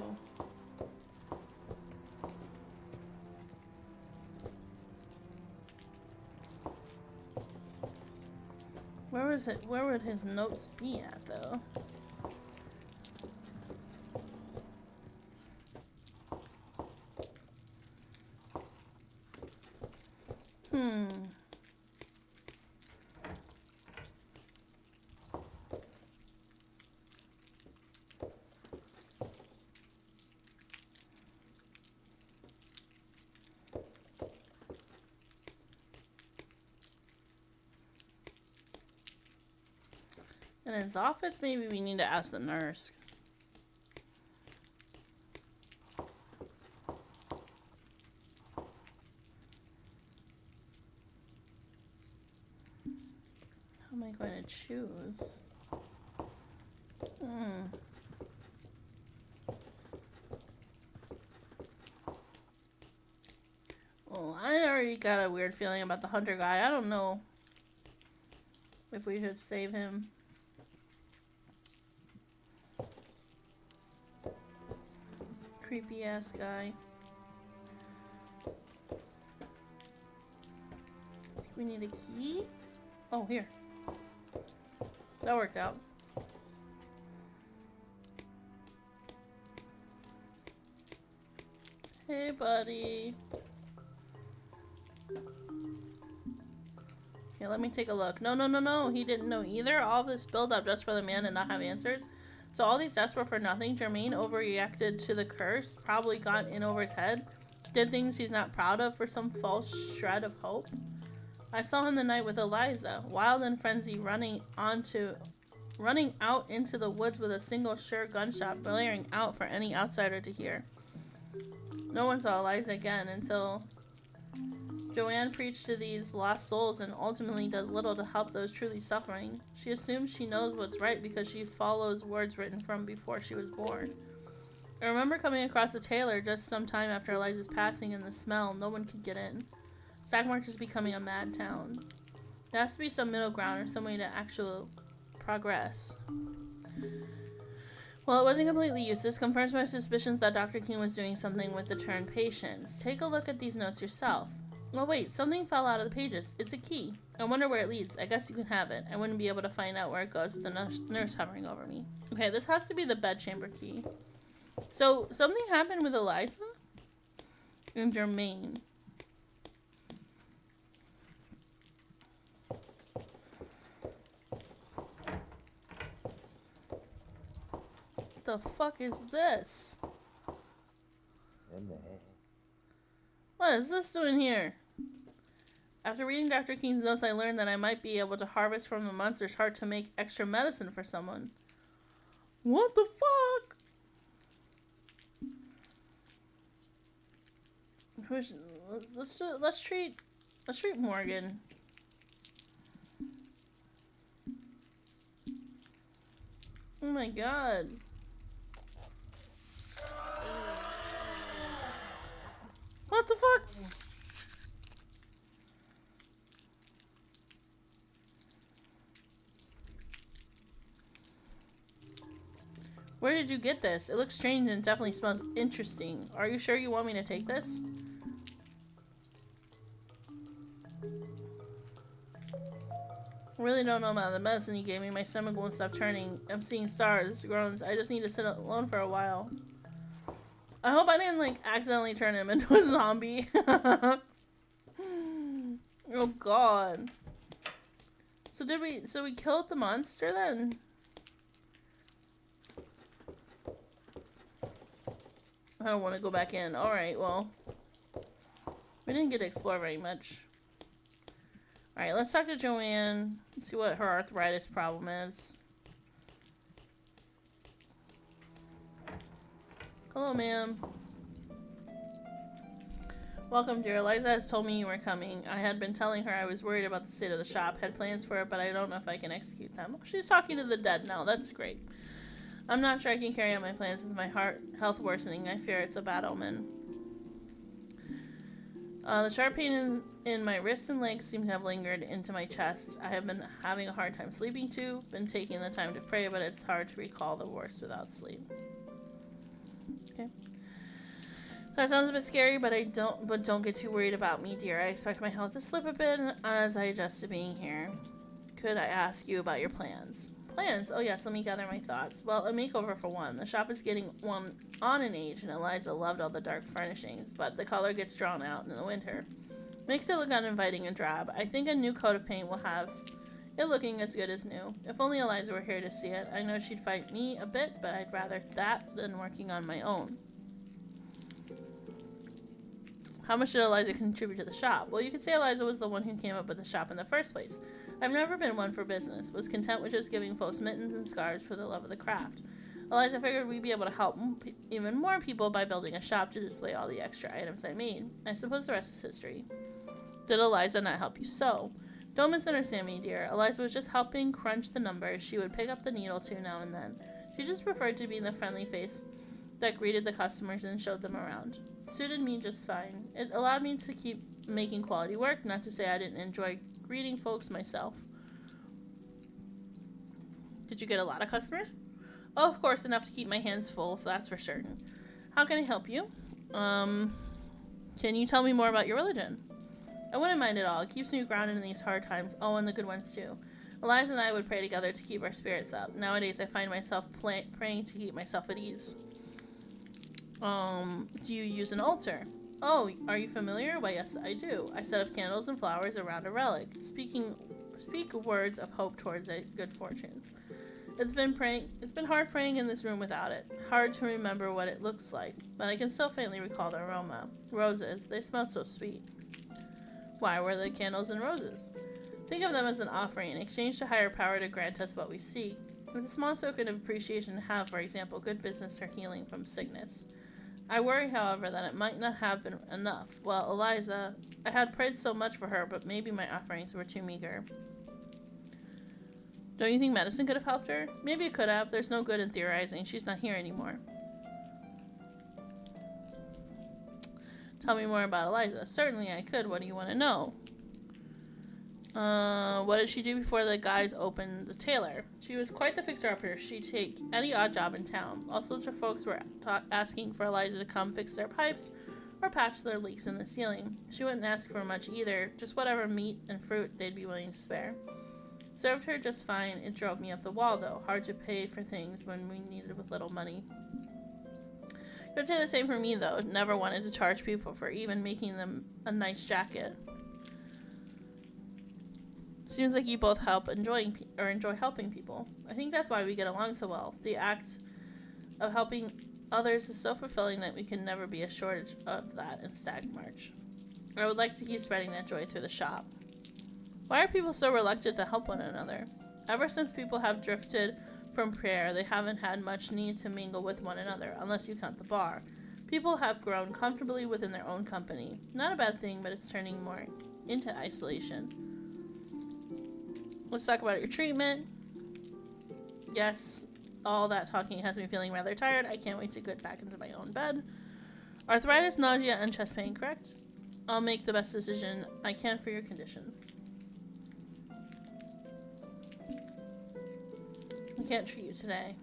Where would his notes be at, though? In his office, maybe we need to ask the nurse. How am I going to choose? Well, I already got a weird feeling about the hunter guy. I don't know if we should save him. Creepy ass guy. We need a key? Oh, here. That worked out. Hey, buddy. Okay, let me take a look. No. He didn't know either. All this build up just for the man and not have answers. So all these deaths were for nothing. Jermaine overreacted to the curse, probably got in over his head, did things he's not proud of for some false shred of hope. I saw him the night with Eliza, wild and frenzied, running out into the woods with a single sure gunshot blaring out for any outsider to hear. No one saw Eliza again until Joanne preached to these lost souls and ultimately does little to help those truly suffering. She assumes she knows what's right because she follows words written from before she was born. I remember coming across the tailor just some time after Eliza's passing, and the smell, no one could get in. Stagmarch is becoming a mad town. There has to be some middle ground or some way to actual progress. Well, it wasn't completely useless. Confirms my suspicions that Dr. King was doing something with the turned patients. Take a look at these notes yourself. Well, wait, something fell out of the pages. It's a key. I wonder where it leads. I guess you can have it. I wouldn't be able to find out where it goes with the nurse hovering over me. Okay, this has to be the bedchamber key. So, something happened with Eliza? And Jermaine. What the fuck is this? What is this doing here? After reading Dr. King's notes, I learned that I might be able to harvest from the monster's heart to make extra medicine for someone. What the fuck? Let's treat Morgan. Oh my god. What the fuck? Where did you get this? It looks strange and definitely smells interesting. Are you sure you want me to take this? I really don't know about the medicine you gave me. My stomach won't stop turning. I'm seeing stars, groans. I just need to sit alone for a while. I hope I didn't, like, accidentally turn him into a zombie. Oh god. So we killed the monster then? I don't want to go back in. Alright, well. We didn't get to explore very much. Alright, let's talk to Joanne. Let's see what her arthritis problem is. Hello, ma'am. Welcome, dear. Eliza has told me you were coming. I had been telling her I was worried about the state of the shop. Had plans for it, but I don't know if I can execute them. She's talking to the dead now. That's great. I'm not sure I can carry out my plans with my health worsening. I fear it's a bad omen. The sharp pain in my wrists and legs seem to have lingered into my chest. I have been having a hard time sleeping too. Been taking the time to pray, but it's hard to recall the worst without sleep. Okay. That sounds a bit scary, but don't get too worried about me, dear. I expect my health to slip a bit as I adjust to being here. Could I ask you about your plans? Plans? Oh yes, let me gather my thoughts. Well, a makeover for one. The shop is getting on in age, and Eliza loved all the dark furnishings, but the color gets drawn out in the winter. Makes it look uninviting and drab. I think a new coat of paint will have it looking as good as new. If only Eliza were here to see it. I know she'd fight me a bit, but I'd rather that than working on my own. How much did Eliza contribute to the shop? Well, you could say Eliza was the one who came up with the shop in the first place. I've never been one for business, was content with just giving folks mittens and scarves for the love of the craft. Eliza figured we'd be able to help even more people by building a shop to display all the extra items I made. I suppose the rest is history. Did Eliza not help you sew? Don't misunderstand me, dear. Eliza was just helping crunch the numbers. She would pick up the needle too now and then. She just preferred to be the friendly face that greeted the customers and showed them around. It suited me just fine. It allowed me to keep making quality work, not to say I didn't enjoy greeting folks myself. Did you get a lot of customers? Oh, of course, enough to keep my hands full, that's for certain. How can I help you? Can you tell me more about your religion? I wouldn't mind at all. It keeps me grounded in these hard times. Oh, and the good ones too. Eliza and I would pray together to keep our spirits up. Nowadays, I find myself praying to keep myself at ease. Do you use an altar? Oh, are you familiar? Why, yes, I do. I set up candles and flowers around a relic. Speak words of hope towards good fortunes. It's been hard praying in this room without it. Hard to remember what it looks like, but I can still faintly recall the aroma. Roses, they smelled so sweet. Why were the candles and roses? Think of them as an offering in exchange to higher power to grant us what we seek. It's a small token of appreciation to have, for example, good business or healing from sickness. I worry, however, that it might not have been enough. Well, Eliza, I had prayed so much for her, but maybe my offerings were too meager. Don't you think medicine could have helped her? Maybe it could have. There's no good in theorizing. She's not here anymore. Tell me more about Eliza. Certainly I could. What do you want to know? What did she do before the guys opened the tailor? She was quite the fixer-upper. She'd take any odd job in town. All sorts of folks were asking for Eliza to come fix their pipes or patch their leaks in the ceiling. She wouldn't ask for much either, just whatever meat and fruit they'd be willing to spare. Served her just fine. It drove me up the wall, though. Hard to pay for things when we needed with little money. Could say the same for me, though. Never wanted to charge people for even making them a nice jacket. Seems like you both enjoy helping people. I think that's why we get along so well. The act of helping others is so fulfilling that we can never be a shortage of that in Stagmarch. I would like to keep spreading that joy through the shop. Why are people so reluctant to help one another? Ever since people have drifted from prayer, they haven't had much need to mingle with one another, unless you count the bar. People have grown comfortably within their own company. Not a bad thing, but it's turning more into isolation. Let's talk about your treatment. Yes, all that talking has me feeling rather tired. I can't wait to get back into my own bed. Arthritis, nausea, and chest pain, correct? I'll make the best decision I can for your condition. I can't treat you today.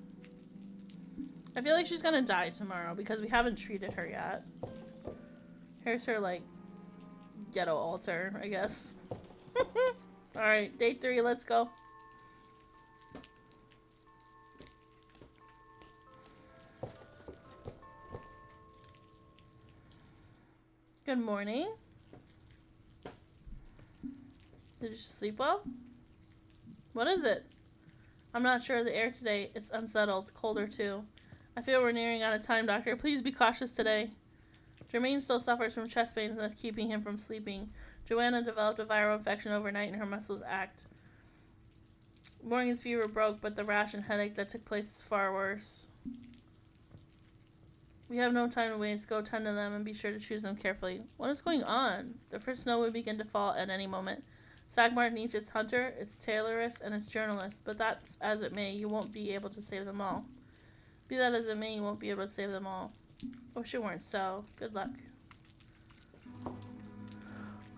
I feel like she's gonna die tomorrow because we haven't treated her yet. Here's her, like, ghetto altar, I guess. Alright, day 3, let's go. Good morning. Did you sleep well? What is it? I'm not sure. The air today, it's unsettled, colder too. I feel we're nearing out of time, doctor. Please be cautious today. Jermaine still suffers from chest pain and that's keeping him from sleeping. Joanna developed a viral infection overnight and her muscles act. Morgan's fever broke, but the rash and headache that took place is far worse. We have no time to waste. Go tend to them and be sure to choose them carefully. What is going on? The first snow will begin to fall at any moment. Stagmarch needs its hunter, its tailorist, and its journalist, but that's as it may, you won't be able to save them all. Be that as it may, you won't be able to save them all. I wish it weren't so. Good luck.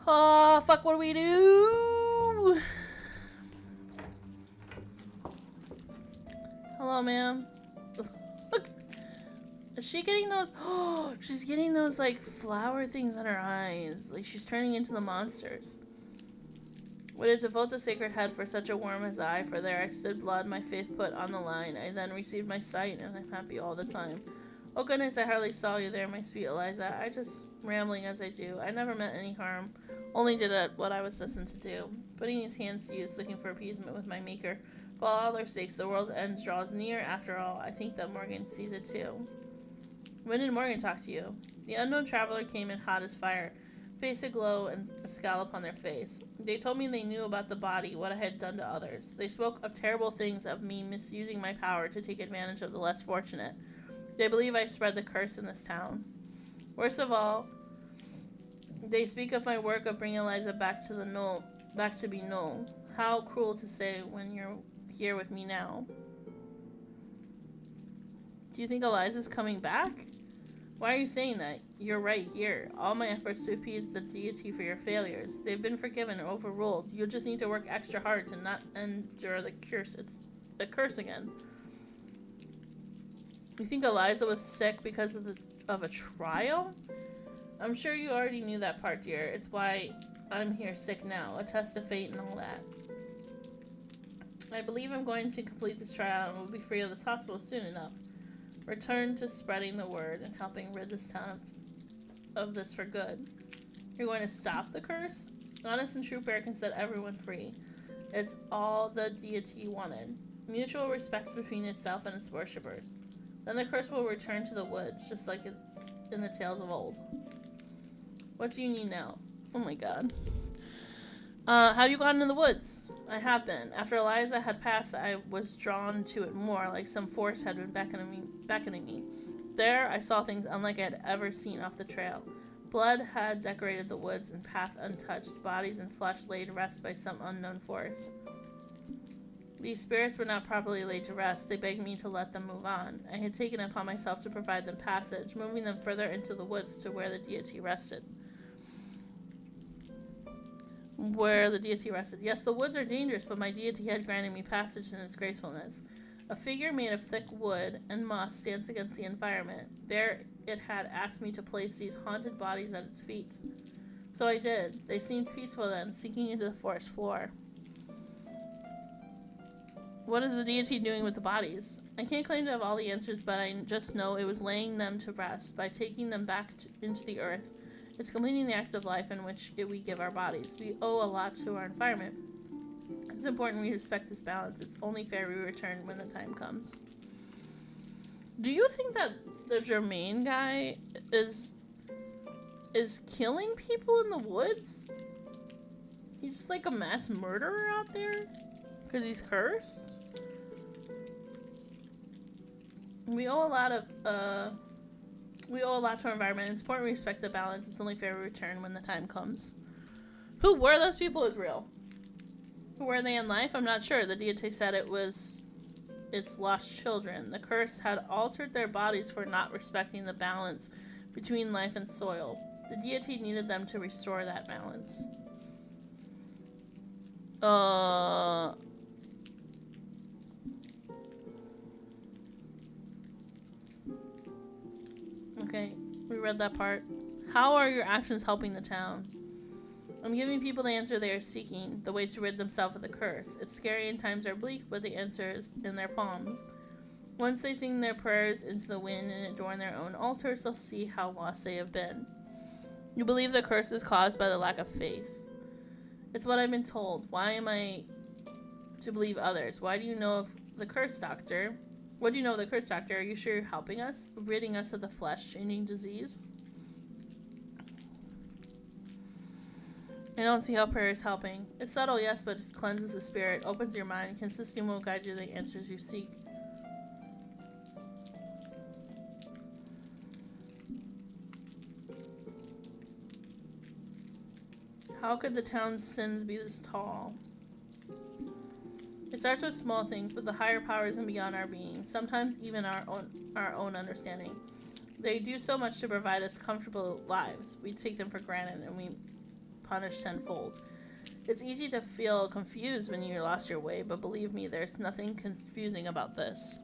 Oh, fuck, what do we do? Hello, ma'am. Look. Is she getting those? Oh, she's getting those, like, flower things on her eyes. Like, she's turning into the monsters. Would it devote the sacred head for such a worm as I? For there I stood blood, my faith put on the line. I then received my sight, and I'm happy all the time. Oh goodness, I hardly saw you there, my sweet Eliza. I just rambling as I do. I never meant any harm. Only did what I was destined to do. Putting his hands to use, looking for appeasement with my maker. For all our sakes, the world's end draws near after all. I think that Morgan sees it too. When did Morgan talk to you? The unknown traveler came in hot as fire. Face aglow and a scowl upon their face. They told me they knew about the body, what I had done to others. They spoke of terrible things of me misusing my power to take advantage of the less fortunate. They believe I spread the curse in this town. Worst of all, they speak of my work of bringing Eliza back to be known. How cruel to say when you're here with me now. Do you think Eliza's coming back? Why are you saying that? You're right here. All my efforts to appease the deity for your failures. They've been forgiven or overruled. You'll just need to work extra hard to not endure the curse. It's the curse again. You think Eliza was sick because of a trial? I'm sure you already knew that part, dear. It's why I'm here sick now. A test of fate and all that. I believe I'm going to complete this trial and will be free of this hospital soon enough. Return to spreading the word and helping rid this town of this for good. You're going to stop the curse? Honest and true prayer can set everyone free. It's all the deity wanted. Mutual respect between itself and its worshippers. Then the curse will return to the woods, just like in the tales of old. What do you need now? Oh my god. Have you gone into the woods? I have been. After Eliza had passed, I was drawn to it more, like some force had been beckoning me. There, I saw things unlike I had ever seen off the trail. Blood had decorated the woods and paths untouched, bodies and flesh laid to rest by some unknown force. These spirits were not properly laid to rest. They begged me to let them move on. I had taken it upon myself to provide them passage, moving them further into the woods to where the deity rested. where the deity rested. Yes, the woods are dangerous, but my deity had granted me passage in its gracefulness. A figure made of thick wood and moss stands against the environment. There it had asked me to place these haunted bodies at its feet. So I did. They seemed peaceful then, sinking into the forest floor. What is the deity doing with the bodies? I can't claim to have all the answers, but I just know it was laying them to rest by taking them back into the earth. It's completing the act of life in which we give our bodies. We owe a lot to our environment. It's important we respect this balance. It's only fair we return when the time comes. Do you think that the Germain guy is killing people in the woods? He's just like a mass murderer out there? Because he's cursed? We owe a lot to our environment. It's important we respect the balance. It's only fair we return when the time comes. Who were those people is real. Who were they in life? I'm not sure. The deity said it was its lost children. The curse had altered their bodies for not respecting the balance between life and soil. The deity needed them to restore that balance. Okay, we read that part. How are your actions helping the town? I'm giving people the answer they are seeking, the way to rid themselves of the curse. It's scary and times are bleak, but the answer is in their palms. Once they sing their prayers into the wind and adorn their own altars, they'll see how lost they have been. You believe the curse is caused by the lack of faith. It's what I've been told. Why am I to believe others? Why do you know of the curse doctor? What do you know of the curse doctor? Are you sure you're helping us? Ridding us of the flesh-changing disease? I don't see how prayer is helping. It's subtle, yes, but it cleanses the spirit, opens your mind, consisting will guide you to the answers you seek. How could the town's sins be this tall? It starts with small things, but the higher powers and beyond our being, sometimes even our own understanding. They do so much to provide us comfortable lives. We take them for granted and we punish tenfold. It's easy to feel confused when you lost your way, but believe me, there's nothing confusing about this.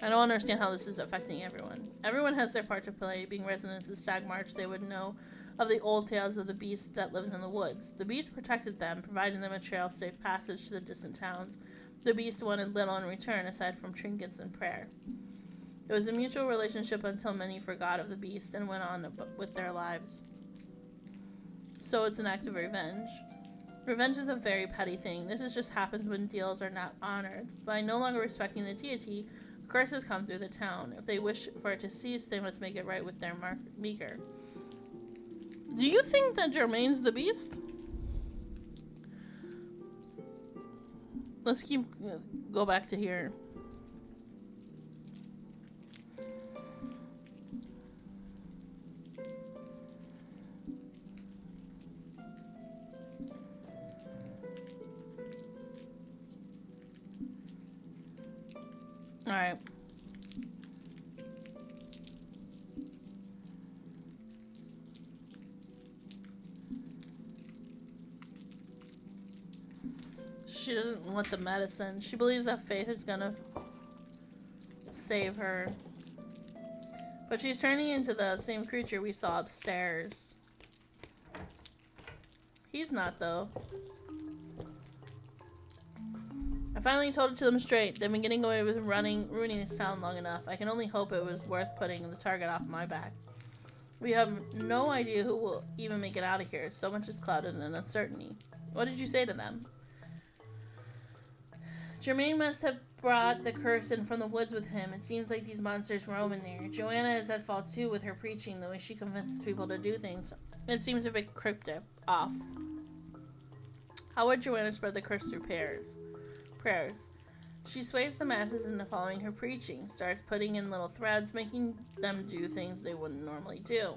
I don't understand how this is affecting everyone. Everyone has their part to play. Being residents of Stagmarch, they would know of the old tales of the beasts that lived in the woods. The beast protected them, providing them a trail of safe passage to the distant towns. The beast wanted little in return, aside from trinkets and prayer. It was a mutual relationship until many forgot of the beast and went on with their lives. So it's an act of revenge. Revenge is a very petty thing. This just happens when deals are not honored. By no longer respecting the deity, curses come through the town. If they wish for it to cease, they must make it right with their maker. Do you think that Germain's the beast? Let's go back to here. Alright. She doesn't want the medicine. She believes that faith is gonna save her. But she's turning into the same creature we saw upstairs. He's not, though. I finally told it to them straight. They've been getting away with ruining this town long enough. I can only hope it was worth putting the target off my back. We have no idea who will even make it out of here. So much is clouded in uncertainty. What did you say to them? Germain must have brought the curse in from the woods with him. It seems like these monsters roam in there. Joanna is at fault too with her preaching, the way she convinces people to do things. It seems a bit cryptic. Off. How would Joanna spread the curse through prayers? She sways the masses into following her preaching, starts putting in little threads, making them do things they wouldn't normally do.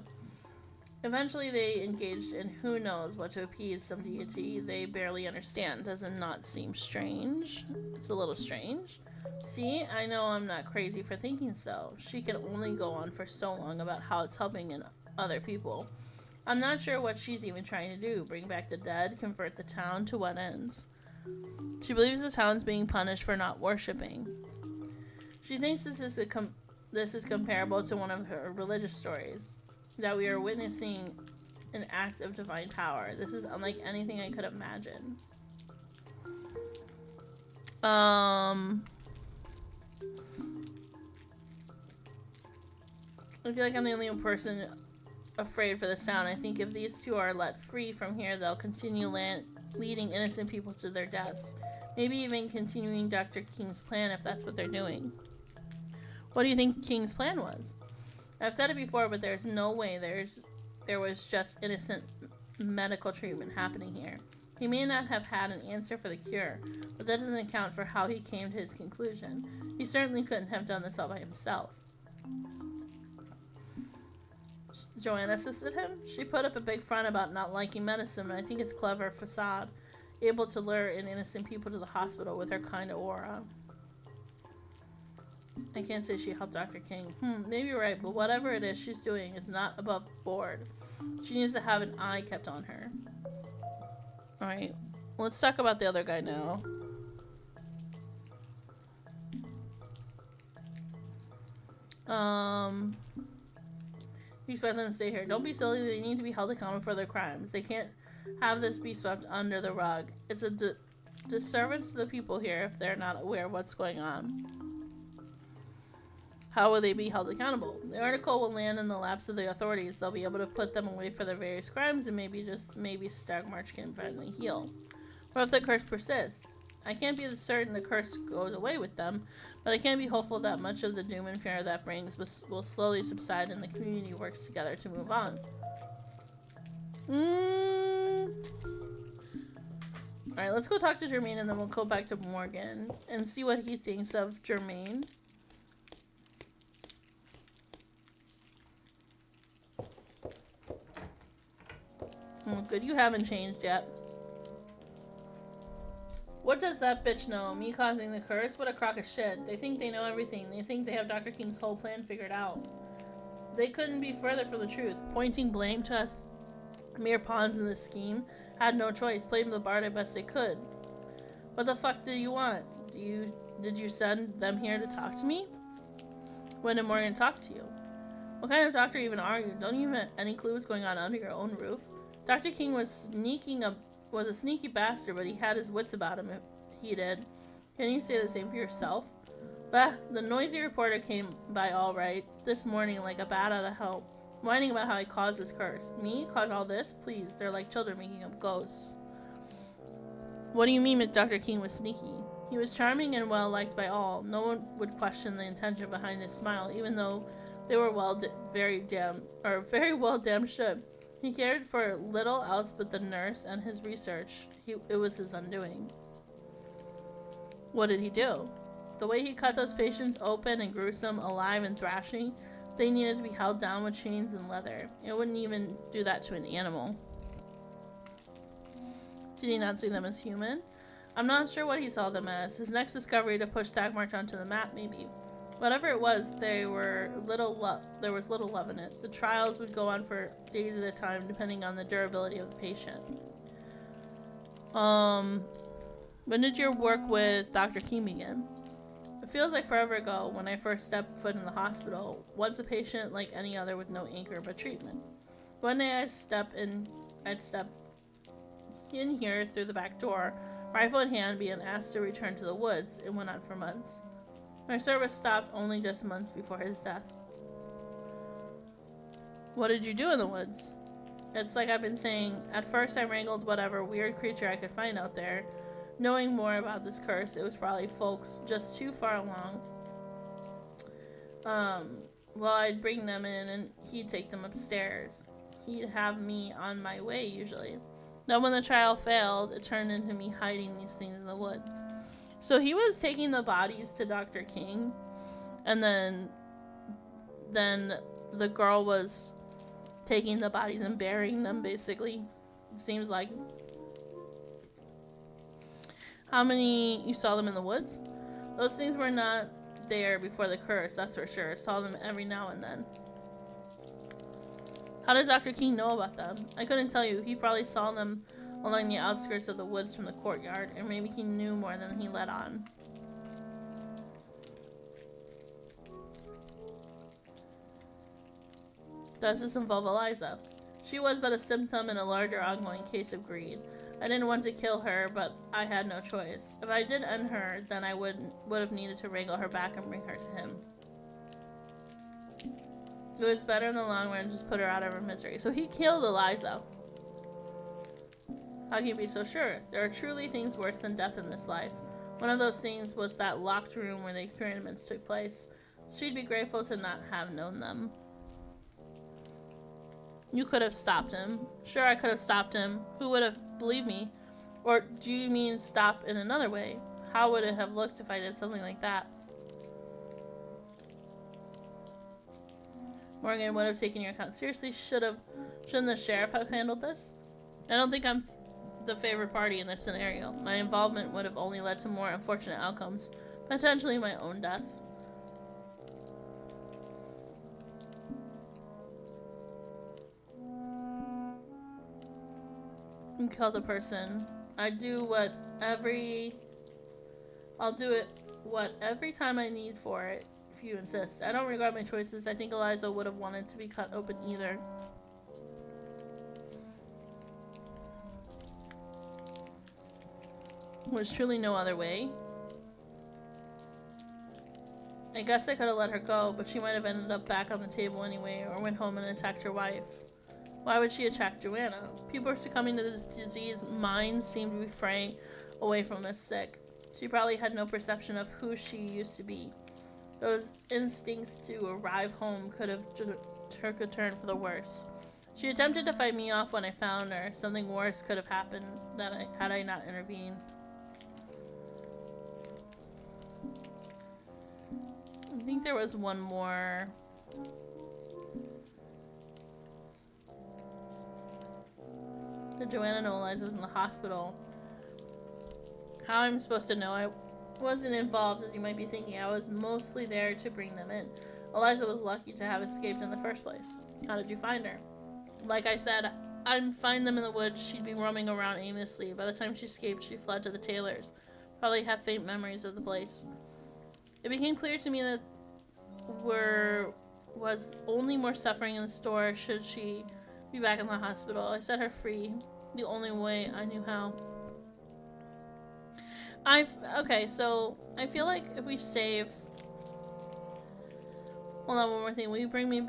Eventually they engaged in who knows what to appease some deity they barely understand. Does it not seem strange? It's a little strange. See, I know I'm not crazy for thinking so. She can only go on for so long about how it's helping in other people. I'm not sure what she's even trying to do. Bring back the dead? Convert the town? To what ends? She believes the town's being punished for not worshipping. She thinks this is comparable to one of her religious stories, that we are witnessing an act of divine power. This is unlike anything I could imagine. I feel like I'm the only person afraid for this town. I think if these two are let free from here, they'll continue leading innocent people to their deaths. Maybe even continuing Dr. King's plan if that's what they're doing. What do you think King's plan was? I've said it before, but there's no way there was just innocent medical treatment happening here. He may not have had an answer for the cure, but that doesn't account for how he came to his conclusion. He certainly couldn't have done this all by himself. Joanna assisted him. She put up a big front about not liking medicine, but I think it's a clever facade, able to lure in innocent people to the hospital with her kind of aura. I can't say she helped Dr. King. Maybe you're right, but whatever it is she's doing is not above board. She needs to have an eye kept on her. Alright, let's talk about the other guy now. You expect them to stay here. Don't be silly, they need to be held accountable for their crimes. They can't have this be swept under the rug. It's a disservice to the people here if they're not aware of what's going on. How will they be held accountable? The article will land in the laps of the authorities. They'll be able to put them away for their various crimes, and maybe Stagmarch can finally heal. What if the curse persists? I can't be certain the curse goes away with them, but I can be hopeful that much of the doom and fear that brings will slowly subside and the community works together to move on. Alright, let's go talk to Jermaine and then we'll go back to Morgan and see what he thinks of Jermaine. Oh, good, you haven't changed yet. What does that bitch know? Me causing the curse? What a crock of shit. They think they know everything. They think they have Dr. King's whole plan figured out. They couldn't be further from the truth. Pointing blame to us mere pawns in this scheme. Had no choice. Played the part as best they could. What the fuck do you want? Did you send them here to talk to me? When did Morgan talk to you? What kind of doctor even are you? Don't you have any clue what's going on under your own roof? Dr. King was a sneaky bastard, but he had his wits about him. He did. Can you say the same for yourself? Bah, the noisy reporter came by all right this morning like a bat out of hell, whining about how I caused this curse. Me? Caused all this? Please, they're like children making up ghosts. What do you mean Dr. King was sneaky? He was charming and well liked by all. No one would question the intention behind his smile, even though they were very well damn should. He cared for little else but the nurse and his research. It was his undoing. What did he do? The way he cut those patients open and gruesome, alive and thrashing, they needed to be held down with chains and leather. It wouldn't even do that to an animal. Did he not see them as human? I'm not sure what he saw them as. His next discovery to push Stagmarch onto the map, maybe. Whatever it was, there was little love in it. The trials would go on for days at a time, depending on the durability of the patient. When did your work with Dr. King begin? It feels like forever ago, when I first stepped foot in the hospital. Once a patient like any other with no anchor but treatment. One day I'd step in here through the back door, rifle in hand, being asked to return to the woods. It went on for months. My service stopped only just months before his death. What did you do in the woods? It's like I've been saying. At first I wrangled whatever weird creature I could find out there. Knowing more about this curse, it was probably folks just too far along. Well, I'd bring them in and he'd take them upstairs. He'd have me on my way usually. Then when the trial failed, it turned into me hiding these things in the woods. So he was taking the bodies to Dr. King, and then the girl was taking the bodies and burying them, basically. It seems like. How many you saw them in the woods? Those things were not there before the curse, that's for sure. Saw them every now and then. How did Dr. King know about them? I couldn't tell you. He probably saw them along the outskirts of the woods from the courtyard, or maybe he knew more than he let on. Does this involve Eliza? She was but a symptom in a larger ongoing case of greed. I didn't want to kill her, but I had no choice. If I did end her, then I would have needed to wrangle her back and bring her to him. It was better in the long run to just put her out of her misery. So he killed Eliza. How can you be so sure? There are truly things worse than death in this life. One of those things was that locked room where the experiments took place. She'd be grateful to not have known them. You could have stopped him. Sure, I could have stopped him. Who would have believed me? Or do you mean stop in another way? How would it have looked if I did something like that? Morgan would have taken your account seriously. Shouldn't the sheriff have handled this? I don't think I'm the favorite party in this scenario. My involvement would have only led to more unfortunate outcomes. Potentially my own death. You kill the person. I'll do it what every time I need for it, if you insist. I don't regret my choices. I think Eliza would have wanted to be cut open either. Was truly no other way. I guess I could have let her go, but she might have ended up back on the table anyway, or went home and attacked her wife. Why would she attack Joanna? People are succumbing to this disease. Minds seem to be fraying away from the sick. She probably had no perception of who she used to be. Those instincts to arrive home could have took a turn for the worse. She attempted to fight me off when I found her. Something worse could have happened had I not intervened. I think there was one more. Did Joanna know Eliza was in the hospital? How I'm supposed to know? I wasn't involved, as you might be thinking. I was mostly there to bring them in. Eliza was lucky to have escaped in the first place. How did you find her? Like I said, I'd find them in the woods. She'd be roaming around aimlessly. By the time she escaped, she fled to the tailor's. Probably have faint memories of the place. It became clear to me that was only more suffering in the store should she be back in the hospital. I set her free the only way I knew how. Okay, so I feel like if we save. Hold on, one more thing. Will you bring me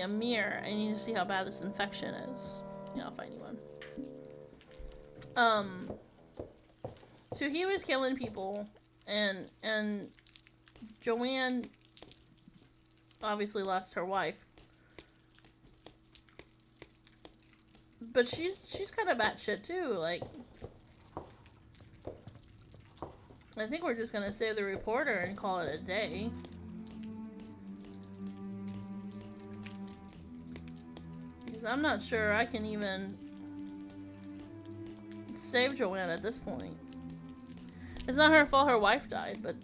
a mirror? I need to see how bad this infection is. Yeah, I'll find you one. So he was killing people, and Joanne obviously lost her wife. But she's kind of batshit too, like. I think we're just gonna save the reporter and call it a day. Because I'm not sure I can even save Joanne at this point. It's not her fault her wife died, but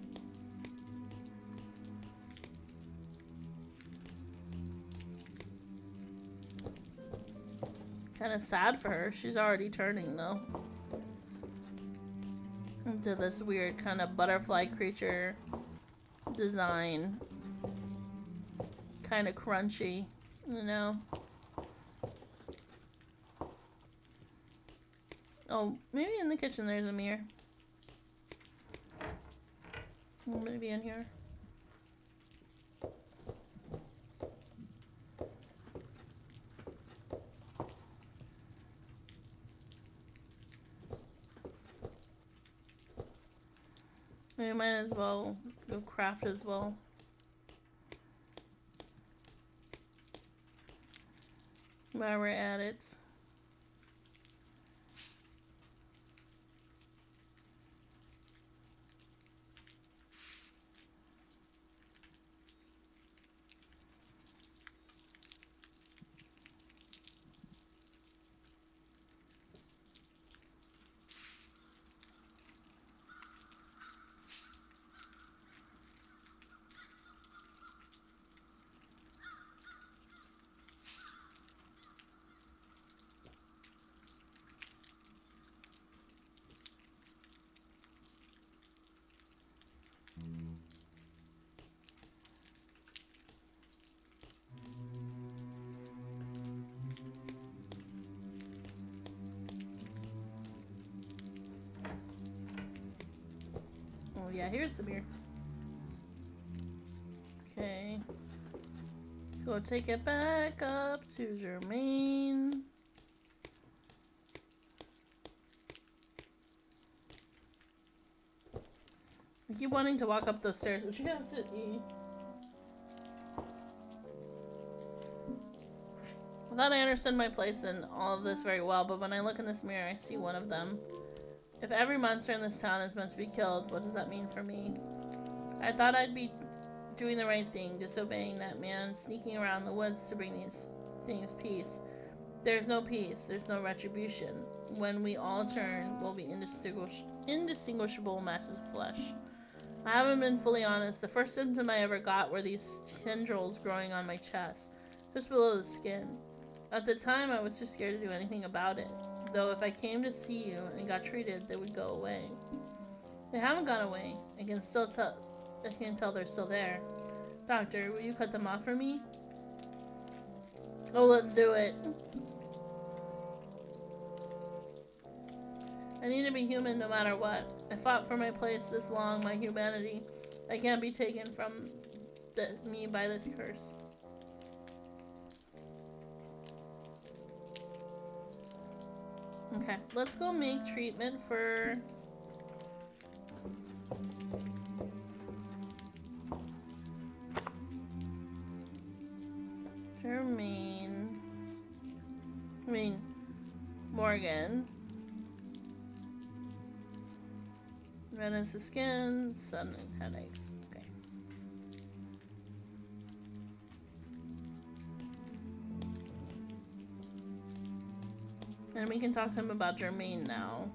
kind of sad for her. She's already turning though into this weird kind of butterfly creature design, kind of crunchy, you know. Oh, maybe in the kitchen there's a mirror. Maybe in here. We might as well go craft as well. While we're at it. yeah, here's the mirror. Okay. Go take it back up to Germaine. I keep wanting to walk up those stairs, which you have to eat. I thought I understood my place in all of this very well, but when I look in this mirror, I see one of them. If every monster in this town is meant to be killed, what does that mean for me? I thought I'd be doing the right thing, disobeying that man, sneaking around the woods to bring these things peace. There's no peace, there's no retribution. When we all turn, we'll be indistinguishable masses of flesh. I haven't been fully honest. The first symptom I ever got were these tendrils growing on my chest, just below the skin. At the time, I was too scared to do anything about it, though if I came to see you and got treated, they would go away. They haven't gone away. I can tell they're still there. Doctor, will you cut them off for me? Oh, let's do it. I need to be human no matter what. I fought for my place this long, my humanity. I can't be taken from me by this curse. Okay, let's go make treatment for... Germaine. I mean, Morgan. Redness of skin, sudden headaches. Okay. And we can talk to him about Germaine now.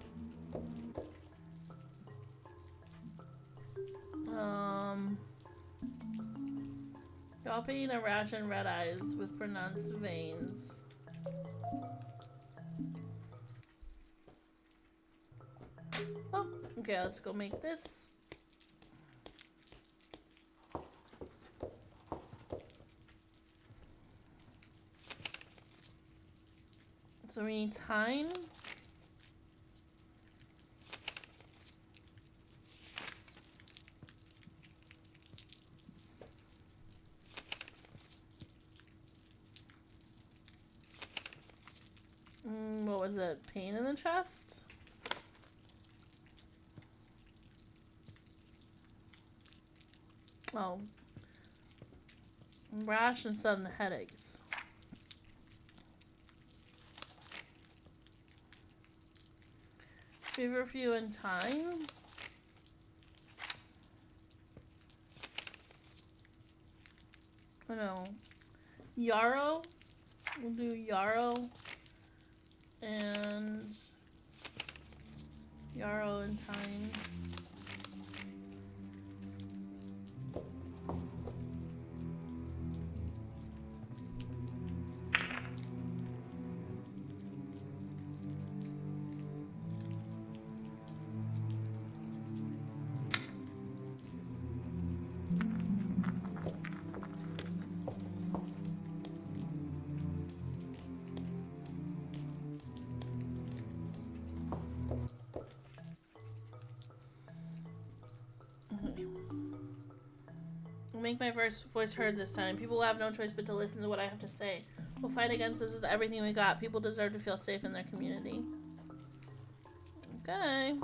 Developing a rash and red eyes with pronounced veins. Oh, okay, let's go make this. So we need time. What was it? Pain in the chest? Oh. Rash and sudden headaches. Feverfew in time. Oh no. Yarrow. We'll do Yarrow. And Yarrow in time. Make my voice heard this time. People will have no choice but to listen to what I have to say. We'll fight against this with everything we got. People deserve to feel safe in their community. Okay.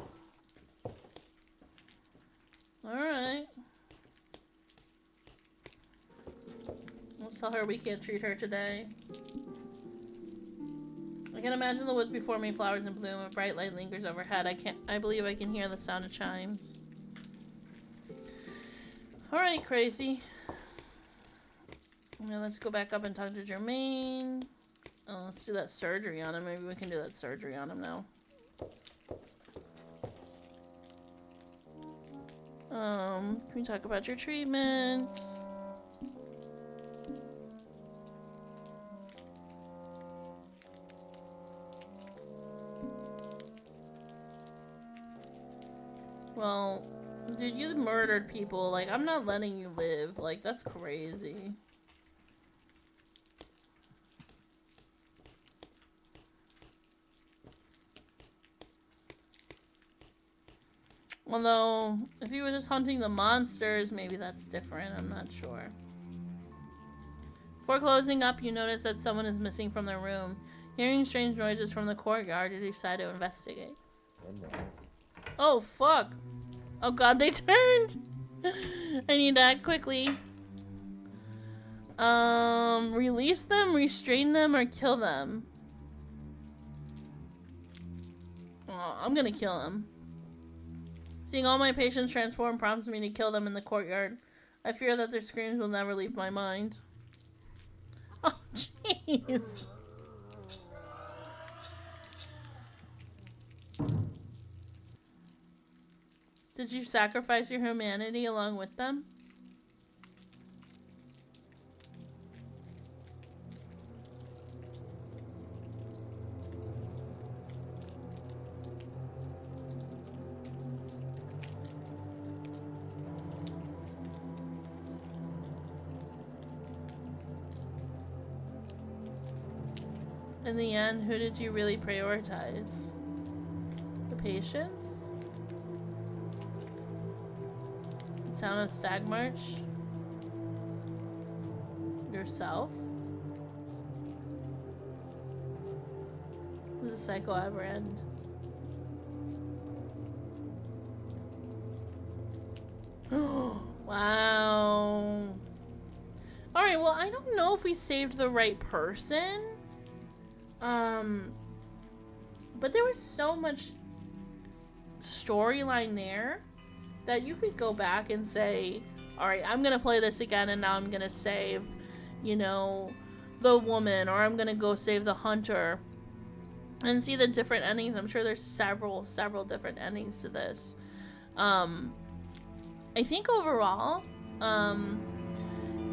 Alright. Let's tell her we can't treat her today. I can imagine the woods before me, flowers in bloom, a bright light lingers overhead. I believe I can hear the sound of chimes. Alright, crazy. Now let's go back up and talk to Germaine. Oh, let's do that surgery on him. Maybe we can do that surgery on him now. Can we talk about your treatments? Well, dude, you murdered people. Like, I'm not letting you live. Like, that's crazy. Although, if he was just hunting the monsters, maybe that's different. I'm not sure. Before closing up, you notice that someone is missing from their room. Hearing strange noises from the courtyard, you decide to investigate. Oh, fuck. Oh god, they turned! I need to act quickly. Release them, restrain them, or kill them? Oh, I'm gonna kill them. Seeing all my patients transform prompts me to kill them in the courtyard. I fear that their screams will never leave my mind. Oh, jeez. Did you sacrifice your humanity along with them? In the end, who did you really prioritize? The patients? The town of Stagmarch? Yourself? Does the cycle ever end? Wow. Alright, well, I don't know if we saved the right person. But there was so much storyline there that you could go back and say, alright, I'm gonna play this again and now I'm gonna save, you know, the woman, or I'm gonna go save the hunter and see the different endings. I'm sure there's several different endings to this. I think overall,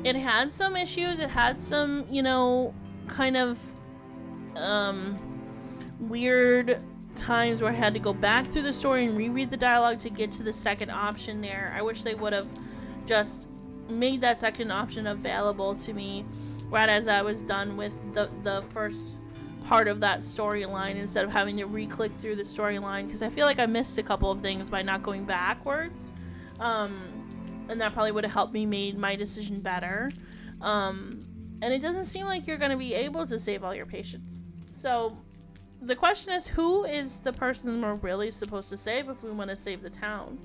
it had some issues. It had some, you know, kind of weird times where I had to go back through the story and reread the dialogue to get to the second option there. I wish they would have just made that second option available to me right as I was done with the first part of that storyline, instead of having to re-click through the storyline, because I feel like I missed a couple of things by not going backwards. And that probably would have helped me made my decision better. And it doesn't seem like you're going to be able to save all your patients. So the question is, who is the person we're really supposed to save if we want to save the town?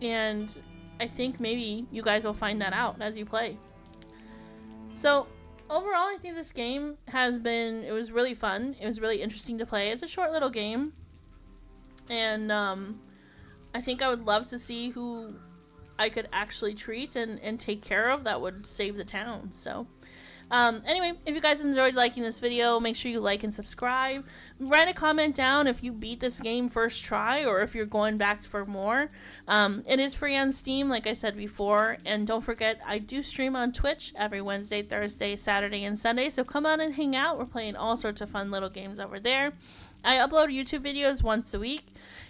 And I think maybe you guys will find that out as you play. So overall, I think this game it was really fun. It was really interesting to play. It's a short little game. And I think I would love to see who I could actually treat and take care of that would save the town. So anyway, if you guys enjoyed liking this video, make sure you like and subscribe. Write a comment down if you beat this game first try or if you're going back for more. It is free on Steam, like I said before, and don't forget, I do stream on Twitch every Wednesday, Thursday, Saturday, and Sunday, so come on and hang out. We're playing all sorts of fun little games over there. I upload YouTube videos once a week,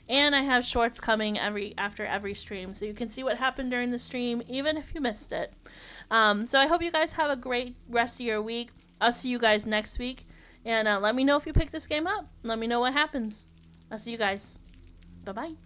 and I have shorts coming after every stream, so you can see what happened during the stream, even if you missed it. So I hope you guys have a great rest of your week. I'll see you guys next week. And let me know if you pick this game up. Let me know what happens. I'll see you guys. Bye-bye.